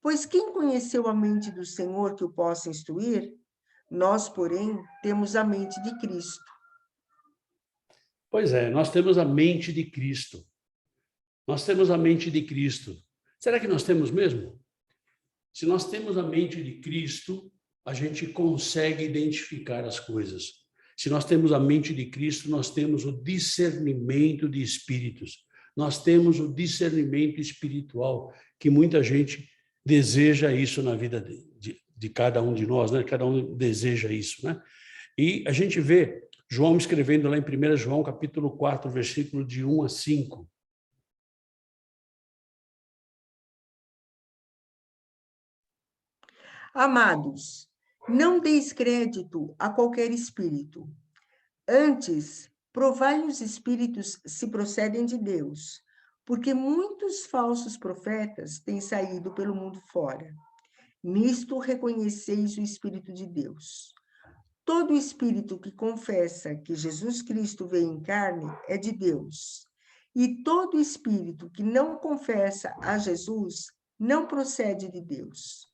Pois quem conheceu a mente do Senhor que o possa instruir? Nós, porém, temos a mente de Cristo. Pois é, nós temos a mente de Cristo. Nós temos a mente de Cristo. Será que nós temos mesmo? Se nós temos a mente de Cristo, a gente consegue identificar as coisas. Se nós temos a mente de Cristo, nós temos o discernimento de espíritos. Nós temos o discernimento espiritual, que muita gente deseja isso na vida de cada um de nós, né? Cada um deseja isso, né? E a gente vê João escrevendo lá em 1 João, capítulo 4, versículo de 1 a 5. Amados, não deis crédito a qualquer espírito. Antes, provai os espíritos se procedem de Deus, porque muitos falsos profetas têm saído pelo mundo fora. Nisto reconheceis o Espírito de Deus. Todo espírito que confessa que Jesus Cristo veio em carne é de Deus. E todo espírito que não confessa a Jesus não procede de Deus.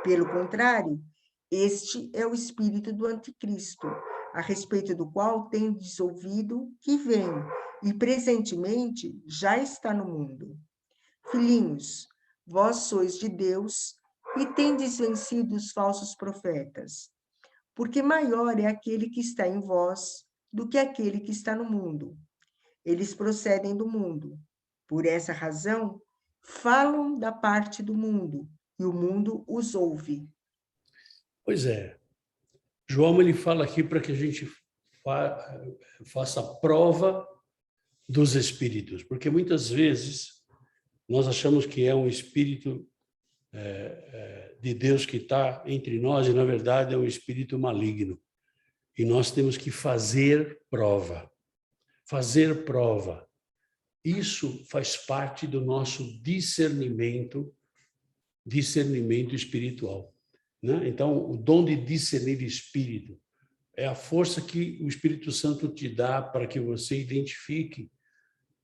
Pelo contrário, este é o espírito do anticristo, a respeito do qual tendes ouvido que vem e presentemente já está no mundo. Filhinhos, vós sois de Deus e tendes vencido os falsos profetas, porque maior é aquele que está em vós do que aquele que está no mundo. Eles procedem do mundo. Por essa razão, falam da parte do mundo, e o mundo os ouve. Pois é. João, ele fala aqui para que a gente faça a prova dos espíritos, porque muitas vezes nós achamos que é um espírito de Deus que está entre nós e, na verdade, é um espírito maligno. E nós temos que fazer prova. Fazer prova. Isso faz parte do nosso discernimento espiritual, né? Então, o dom de discernir espírito é a força que o Espírito Santo te dá para que você identifique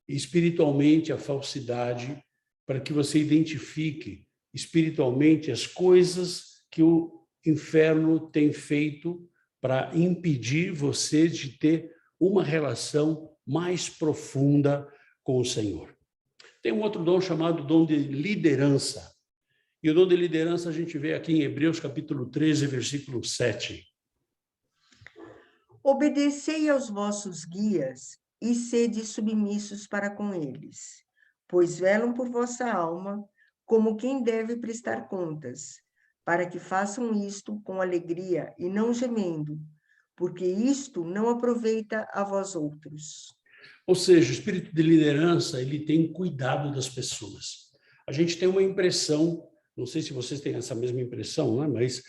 espiritualmente a falsidade, para que você identifique espiritualmente as coisas que o inferno tem feito para impedir você de ter uma relação mais profunda com o Senhor. Tem um outro dom chamado dom de liderança. E o dom de liderança a gente vê aqui em Hebreus capítulo 13, versículo 7. Obedecei aos vossos guias e sede submissos para com eles, pois velam por vossa alma, como quem deve prestar contas, para que façam isto com alegria e não gemendo, porque isto não aproveita a vós outros. Ou seja, o espírito de liderança, ele tem cuidado das pessoas. A gente tem uma impressão, não sei se vocês têm essa mesma impressão, né? Mas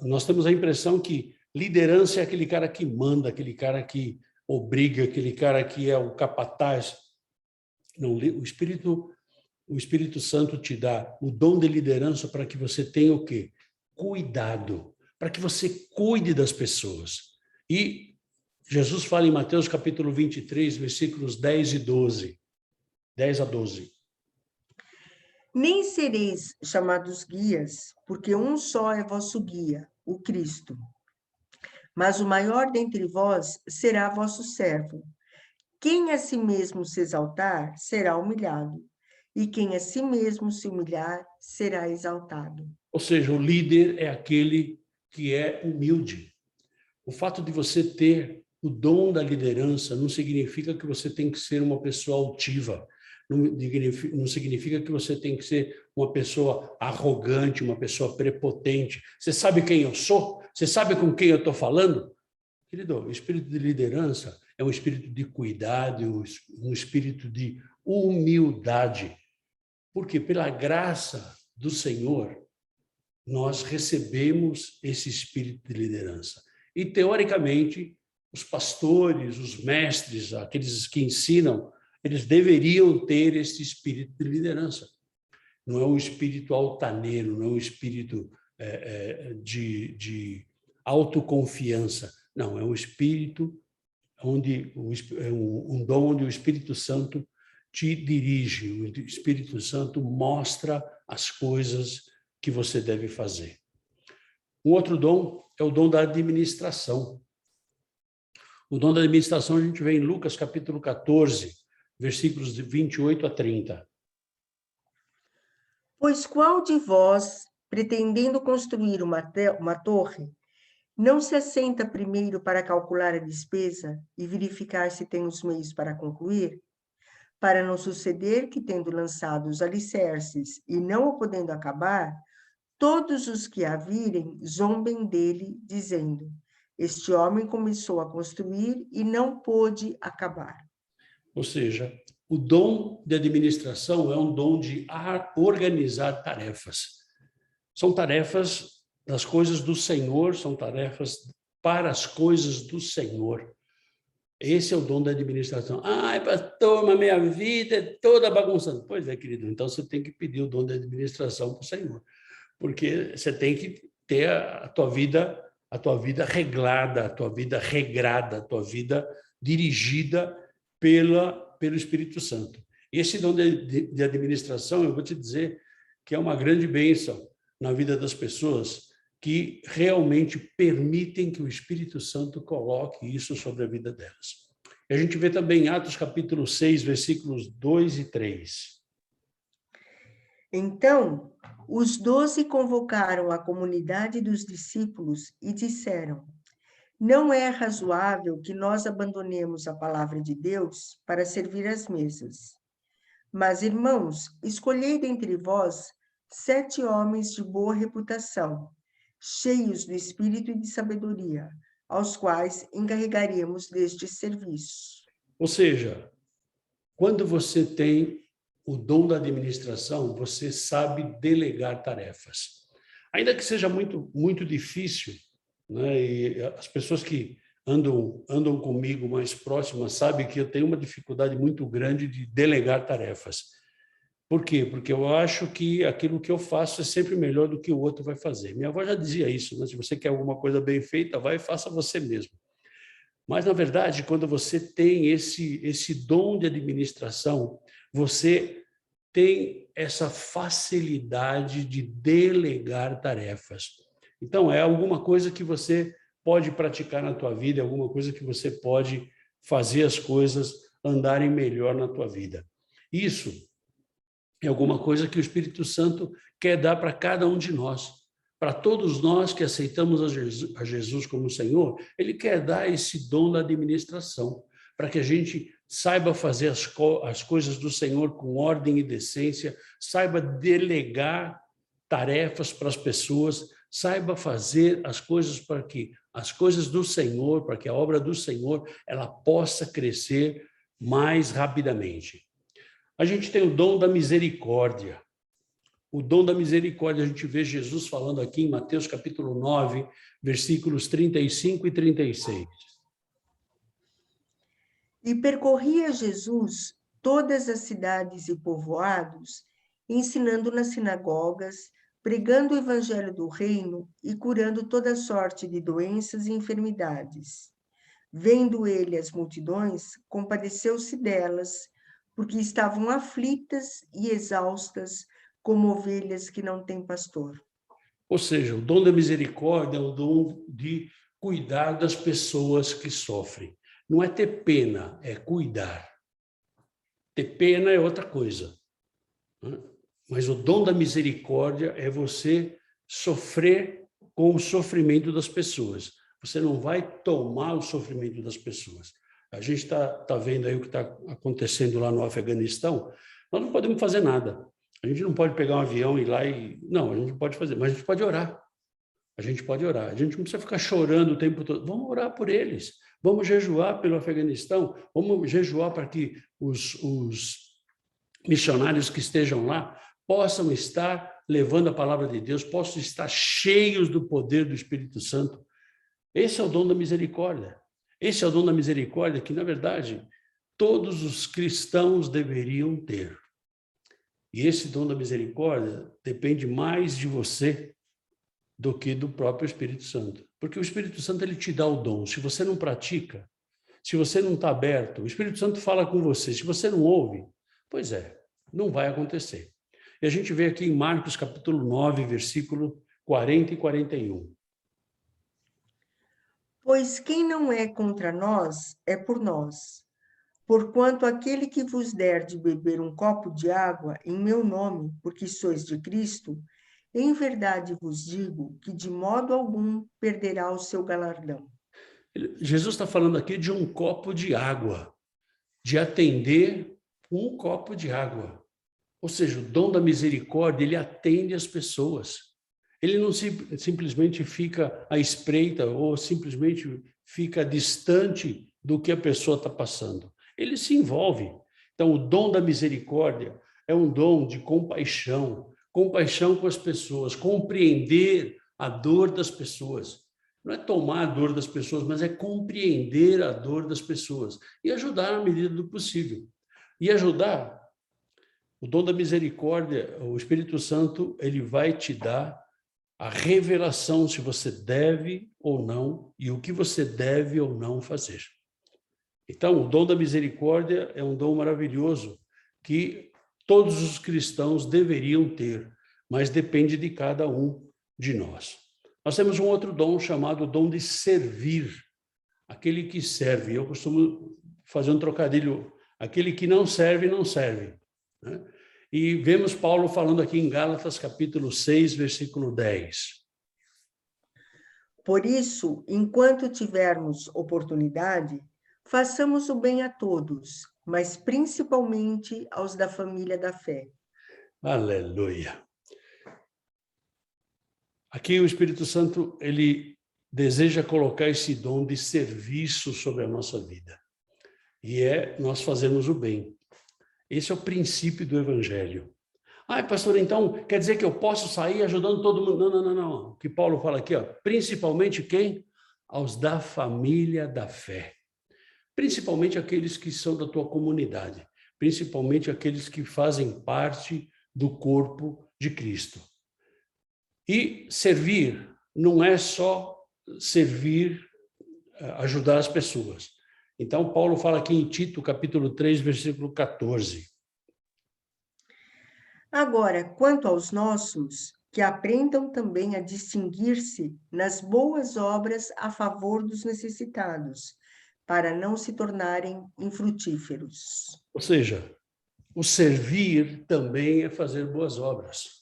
nós temos a impressão que liderança é aquele cara que manda, aquele cara que obriga, aquele cara que é o capataz. Não, o Espírito Santo te dá o dom de liderança para que você tenha o quê? Cuidado, para que você cuide das pessoas. E Jesus fala em Mateus capítulo 23, versículos 10 e 12. 10 a 12. Nem sereis chamados guias, porque um só é vosso guia, o Cristo. Mas o maior dentre vós será vosso servo. Quem a si mesmo se exaltar, será humilhado, e quem a si mesmo se humilhar, será exaltado. Ou seja, o líder é aquele que é humilde. O fato de você ter o dom da liderança não significa que você tem que ser uma pessoa altiva, não significa que você tem que ser uma pessoa arrogante, uma pessoa prepotente. Você sabe quem eu sou? Você sabe com quem eu estou falando? Querido, o espírito de liderança é um espírito de cuidado, um espírito de humildade. Porque pela graça do Senhor, nós recebemos esse espírito de liderança. E, teoricamente, os pastores, os mestres, aqueles que ensinam, eles deveriam ter esse espírito de liderança. Não é um espírito altaneiro, não é um espírito de autoconfiança. Não, é um espírito onde um dom onde o Espírito Santo te dirige, o Espírito Santo mostra as coisas que você deve fazer. Um outro dom é o dom da administração. O dom da administração a gente vê em Lucas capítulo 14, versículos de 28 a 30. Pois qual de vós, pretendendo construir uma torre, não se assenta primeiro para calcular a despesa e verificar se tem os meios para concluir? Para não suceder que, tendo lançado os alicerces e não o podendo acabar, todos os que a virem zombem dele, dizendo: este homem começou a construir e não pôde acabar. Ou seja, o dom de administração é um dom de organizar tarefas. São tarefas das coisas do Senhor, são tarefas para as coisas do Senhor. Esse é o dom da administração. Ai, pastor, mas minha vida é toda bagunçada. Pois é, querido, então você tem que pedir o dom da administração para o Senhor, porque você tem que ter a tua vida reglada, a tua vida regrada, a tua vida dirigida pelo Espírito Santo. Esse dom de administração, eu vou te dizer que é uma grande bênção na vida das pessoas que realmente permitem que o Espírito Santo coloque isso sobre a vida delas. E a gente vê também em Atos capítulo 6, versículos 2 e 3. Então, os 12 convocaram a comunidade dos discípulos e disseram: não é razoável que nós abandonemos a palavra de Deus para servir às mesas. Mas, irmãos, escolhei dentre vós 7 homens de boa reputação, cheios do espírito e de sabedoria, aos quais encarregaríamos deste serviço. Ou seja, quando você tem o dom da administração, você sabe delegar tarefas. Ainda que seja muito, muito difícil, né? E as pessoas que andam comigo mais próximas sabem que eu tenho uma dificuldade muito grande de delegar tarefas. Por quê? Porque eu acho que aquilo que eu faço é sempre melhor do que o outro vai fazer. Minha avó já dizia isso, né? Se você quer alguma coisa bem feita, vai e faça você mesmo. Mas, na verdade, quando você tem esse dom de administração, você tem essa facilidade de delegar tarefas. Então, é alguma coisa que você pode praticar na tua vida, é alguma coisa que você pode fazer as coisas andarem melhor na tua vida. Isso é alguma coisa que o Espírito Santo quer dar para cada um de nós. Para todos nós que aceitamos a Jesus como Senhor, Ele quer dar esse dom da administração, para que a gente saiba fazer as coisas do Senhor com ordem e decência, saiba delegar tarefas para as pessoas, saiba fazer as coisas para que as coisas do Senhor, para que a obra do Senhor, ela possa crescer mais rapidamente. A gente tem o dom da misericórdia. O dom da misericórdia, a gente vê Jesus falando aqui em Mateus capítulo 9, versículos 35 e 36. E percorria Jesus todas as cidades e povoados, ensinando nas sinagogas, pregando o evangelho do reino e curando toda sorte de doenças e enfermidades. Vendo ele as multidões, compadeceu-se delas, porque estavam aflitas e exaustas, como ovelhas que não têm pastor. Ou seja, o dom da misericórdia é o dom de cuidar das pessoas que sofrem. Não é ter pena, é cuidar. Ter pena é outra coisa. Mas o dom da misericórdia é você sofrer com o sofrimento das pessoas. Você não vai tomar o sofrimento das pessoas. A gente está vendo aí o que está acontecendo lá no Afeganistão. Nós não podemos fazer nada. A gente não pode pegar um avião e ir lá e... Não, a gente não pode fazer, mas a gente pode orar. A gente pode orar. A gente não precisa ficar chorando o tempo todo. Vamos orar por eles. Vamos jejuar pelo Afeganistão. Vamos jejuar para que os missionários que estejam lá possam estar levando a palavra de Deus, possam estar cheios do poder do Espírito Santo. Esse é o dom da misericórdia. Esse é o dom da misericórdia que, na verdade, todos os cristãos deveriam ter. E esse dom da misericórdia depende mais de você do que do próprio Espírito Santo. Porque o Espírito Santo ele te dá o dom. Se você não pratica, se você não está aberto, o Espírito Santo fala com você. Se você não ouve, Pois é, não vai acontecer. E a gente vê aqui em Marcos capítulo 9, versículo 40 e 41. Pois quem não é contra nós é por nós. Porquanto aquele que vos der de beber um copo de água em meu nome, porque sois de Cristo, em verdade vos digo que de modo algum perderá o seu galardão. Jesus está falando aqui de um copo de água, de atender um copo de água. Ou seja, o dom da misericórdia, ele atende as pessoas. Ele não simplesmente fica à espreita ou simplesmente fica distante do que a pessoa está passando. Ele se envolve. Então, o dom da misericórdia é um dom de compaixão, compaixão com as pessoas, compreender a dor das pessoas. Não é tomar a dor das pessoas, mas é compreender a dor das pessoas e ajudar na medida do possível. E ajudar, o dom da misericórdia, o Espírito Santo, ele vai te dar a revelação se você deve ou não e o que você deve ou não fazer. Então, o dom da misericórdia é um dom maravilhoso que todos os cristãos deveriam ter, mas depende de cada um de nós. Nós temos um outro dom chamado dom de servir, aquele que serve. Eu costumo fazer um trocadilho, aquele que não serve, não serve, né? E vemos Paulo falando aqui em Gálatas, capítulo 6, versículo 10. Por isso, enquanto tivermos oportunidade, façamos o bem a todos, mas principalmente aos da família da fé. Aleluia. Aqui o Espírito Santo, ele deseja colocar esse dom de serviço sobre a nossa vida. E nós fazermos o bem. Esse é o princípio do Evangelho. Ah, pastor, então quer dizer que eu posso sair ajudando todo mundo? Não, não, não, não. O que Paulo fala aqui, ó, principalmente quem? Aos da família da fé. Principalmente aqueles que são da tua comunidade. Principalmente aqueles que fazem parte do corpo de Cristo. E servir não é só servir, ajudar as pessoas. Então, Paulo fala aqui em Tito, capítulo 3, versículo 14. Agora, quanto aos nossos, que aprendam também a distinguir-se nas boas obras a favor dos necessitados, para não se tornarem infrutíferos. Ou seja, o servir também é fazer boas obras.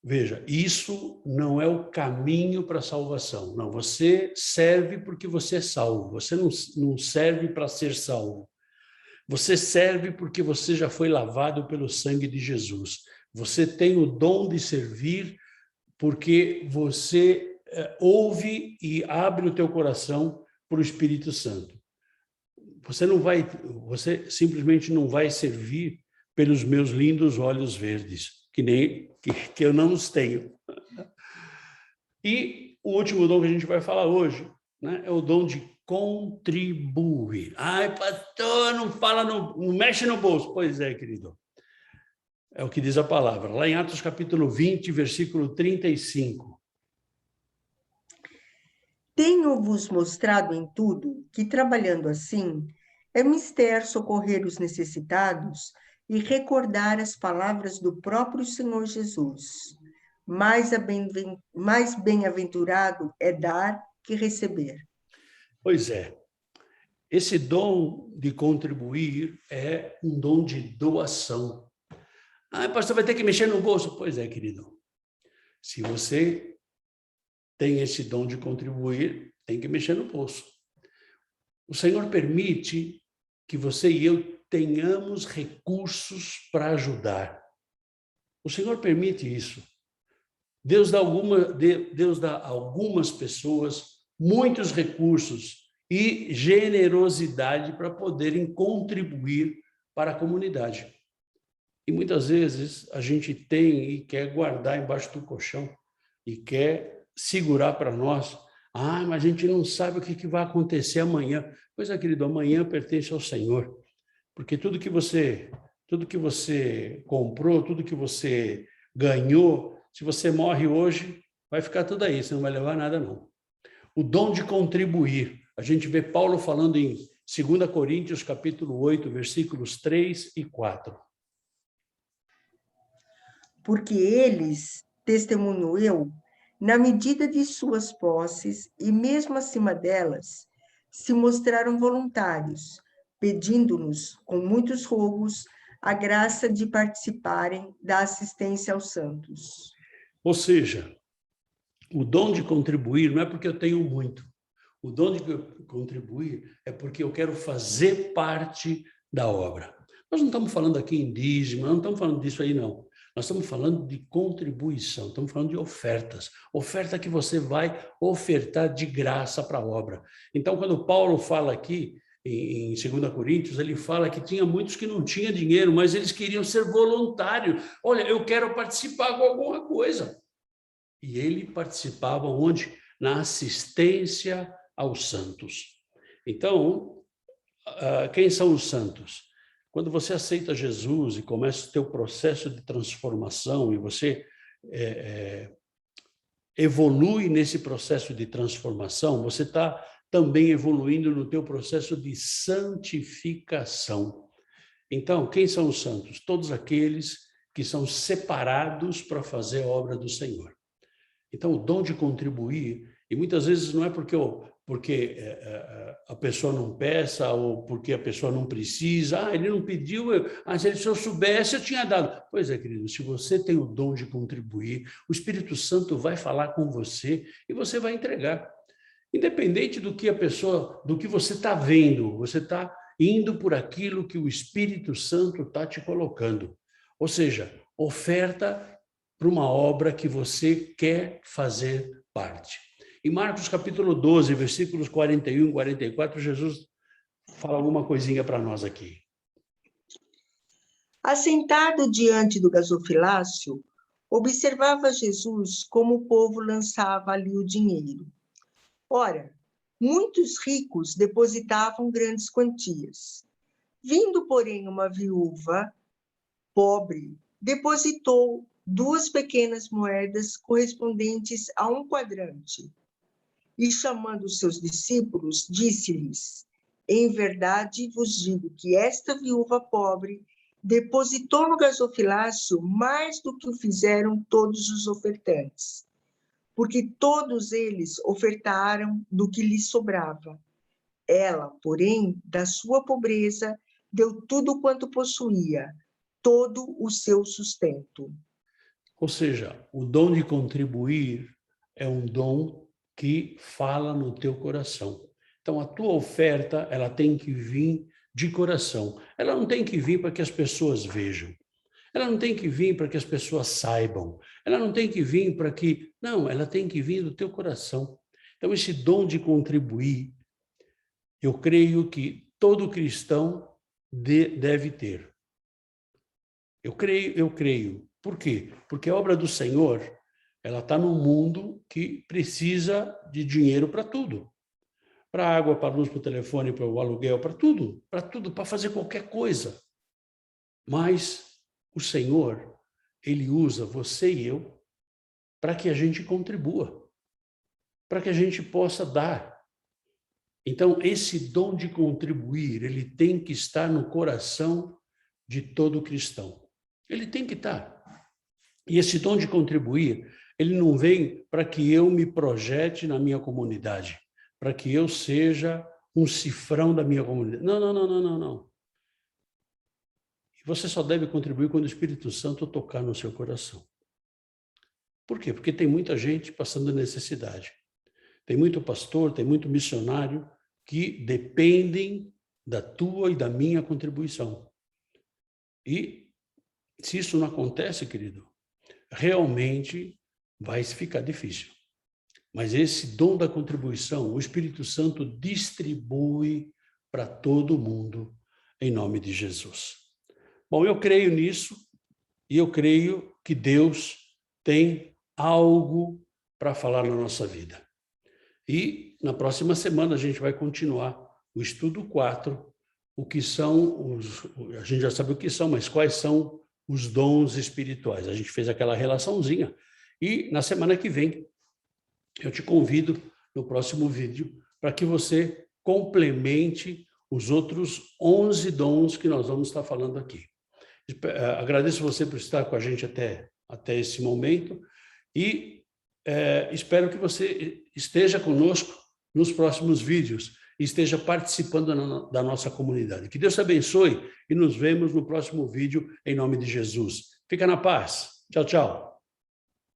Veja, isso não é o caminho para a salvação. Não, você serve porque você é salvo. Você não serve para ser salvo. Você serve porque você já foi lavado pelo sangue de Jesus. Você tem o dom de servir porque você ouve e abre o teu coração para o Espírito Santo. Você simplesmente não vai servir pelos meus lindos olhos verdes, que eu não os tenho. E o último dom que a gente vai falar hoje, né, é o dom de contribuir. Ai, pastor, não mexe no bolso. Pois é, querido. É o que diz a palavra. Lá em Atos capítulo 20, versículo 35. Tenho-vos mostrado em tudo que, trabalhando assim, é mister socorrer os necessitados e recordar as palavras do próprio Senhor Jesus. Mais bem-aventurado é dar que receber. Pois é. Esse dom de contribuir é um dom de doação. Ah, pastor, vai ter que mexer no bolso. Pois é, querido. Se você tem esse dom de contribuir, tem que mexer no bolso. O Senhor permite que você e eu tenhamos recursos para ajudar. O Senhor permite isso. Deus dá a algumas pessoas muitos recursos e generosidade para poderem contribuir para a comunidade. E muitas vezes a gente tem e quer guardar embaixo do colchão e quer segurar para nós. Ah, mas a gente não sabe o que vai acontecer amanhã. Pois é, querido, amanhã pertence ao Senhor. Porque tudo que você comprou, tudo que você ganhou, se você morre hoje, vai ficar tudo aí, você não vai levar nada, não. O dom de contribuir. A gente vê Paulo falando em 2 Coríntios, capítulo 8, versículos 3 e 4. Porque eles, testemunho eu, na medida de suas posses e mesmo acima delas, se mostraram voluntários, pedindo-nos, com muitos rogos, a graça de participarem da assistência aos santos. Ou seja, o dom de contribuir não é porque eu tenho muito. O dom de contribuir é porque eu quero fazer parte da obra. Nós não estamos falando aqui em dízimo, não estamos falando disso aí, não. Nós estamos falando de contribuição, estamos falando de ofertas. Oferta que você vai ofertar de graça para a obra. Então, quando Paulo fala aqui, em 2 Coríntios, ele fala que tinha muitos que não tinham dinheiro, mas eles queriam ser voluntários. Olha, eu quero participar com alguma coisa. E ele participava onde? Na assistência aos santos. Então, quem são os santos? Quando você aceita Jesus e começa o teu processo de transformação e você evolui nesse processo de transformação, você está também evoluindo no teu processo de santificação. Então, quem são os santos? Todos aqueles que são separados para fazer a obra do Senhor. Então, o dom de contribuir, e muitas vezes não é porque a pessoa não peça ou porque a pessoa não precisa, ele não pediu, se eu soubesse, eu tinha dado. Pois é, querido, se você tem o dom de contribuir, o Espírito Santo vai falar com você e você vai entregar. Independente do que do que você está vendo, você está indo por aquilo que o Espírito Santo está te colocando. Ou seja, oferta para uma obra que você quer fazer parte. Em Marcos capítulo 12, versículos 41 e 44, Jesus fala alguma coisinha para nós aqui. Assentado diante do gasofilácio, observava Jesus como o povo lançava ali o dinheiro. Ora, muitos ricos depositavam grandes quantias. Vindo, porém, uma viúva pobre, depositou 2 pequenas moedas correspondentes a 1 quadrante. E, chamando os seus discípulos, disse-lhes: em verdade vos digo que esta viúva pobre depositou no gasofilácio mais do que o fizeram todos os ofertantes, porque todos eles ofertaram do que lhes sobrava. Ela, porém, da sua pobreza, deu tudo quanto possuía, todo o seu sustento. Ou seja, o dom de contribuir é um dom que fala no teu coração. Então, a tua oferta, ela tem que vir de coração. Ela não tem que vir para que as pessoas vejam. Ela não tem que vir para que as pessoas saibam. Ela não tem que vir para que... Não, ela tem que vir do teu coração. Então, esse dom de contribuir, eu creio que todo cristão deve ter. Eu creio. Por quê? Porque a obra do Senhor, ela está num mundo que precisa de dinheiro para tudo. Para a água, para a luz, para o telefone, para o aluguel, para tudo, para fazer qualquer coisa. Mas o Senhor, Ele usa você e eu para que a gente contribua, para que a gente possa dar. Então, esse dom de contribuir, ele tem que estar no coração de todo cristão. Ele tem que estar. E esse dom de contribuir, ele não vem para que eu me projete na minha comunidade, para que eu seja um cifrão da minha comunidade. Não. Você só deve contribuir quando o Espírito Santo tocar no seu coração. Por quê? Porque tem muita gente passando necessidade. Tem muito pastor, tem muito missionário que dependem da tua e da minha contribuição. E se isso não acontece, querido, realmente vai ficar difícil. Mas esse dom da contribuição, o Espírito Santo distribui para todo mundo, em nome de Jesus. Bom, eu creio nisso e eu creio que Deus tem algo para falar na nossa vida. E na próxima semana a gente vai continuar o estudo 4, o que são a gente já sabe o que são, mas quais são os dons espirituais. A gente fez aquela relaçãozinha. E na semana que vem, eu te convido no próximo vídeo para que você complemente os outros 11 dons que nós vamos estar falando aqui. Agradeço você por estar com a gente até esse momento e espero que você esteja conosco nos próximos vídeos e esteja participando da nossa comunidade. Que Deus te abençoe e nos vemos no próximo vídeo em nome de Jesus. Fica na paz. Tchau, tchau.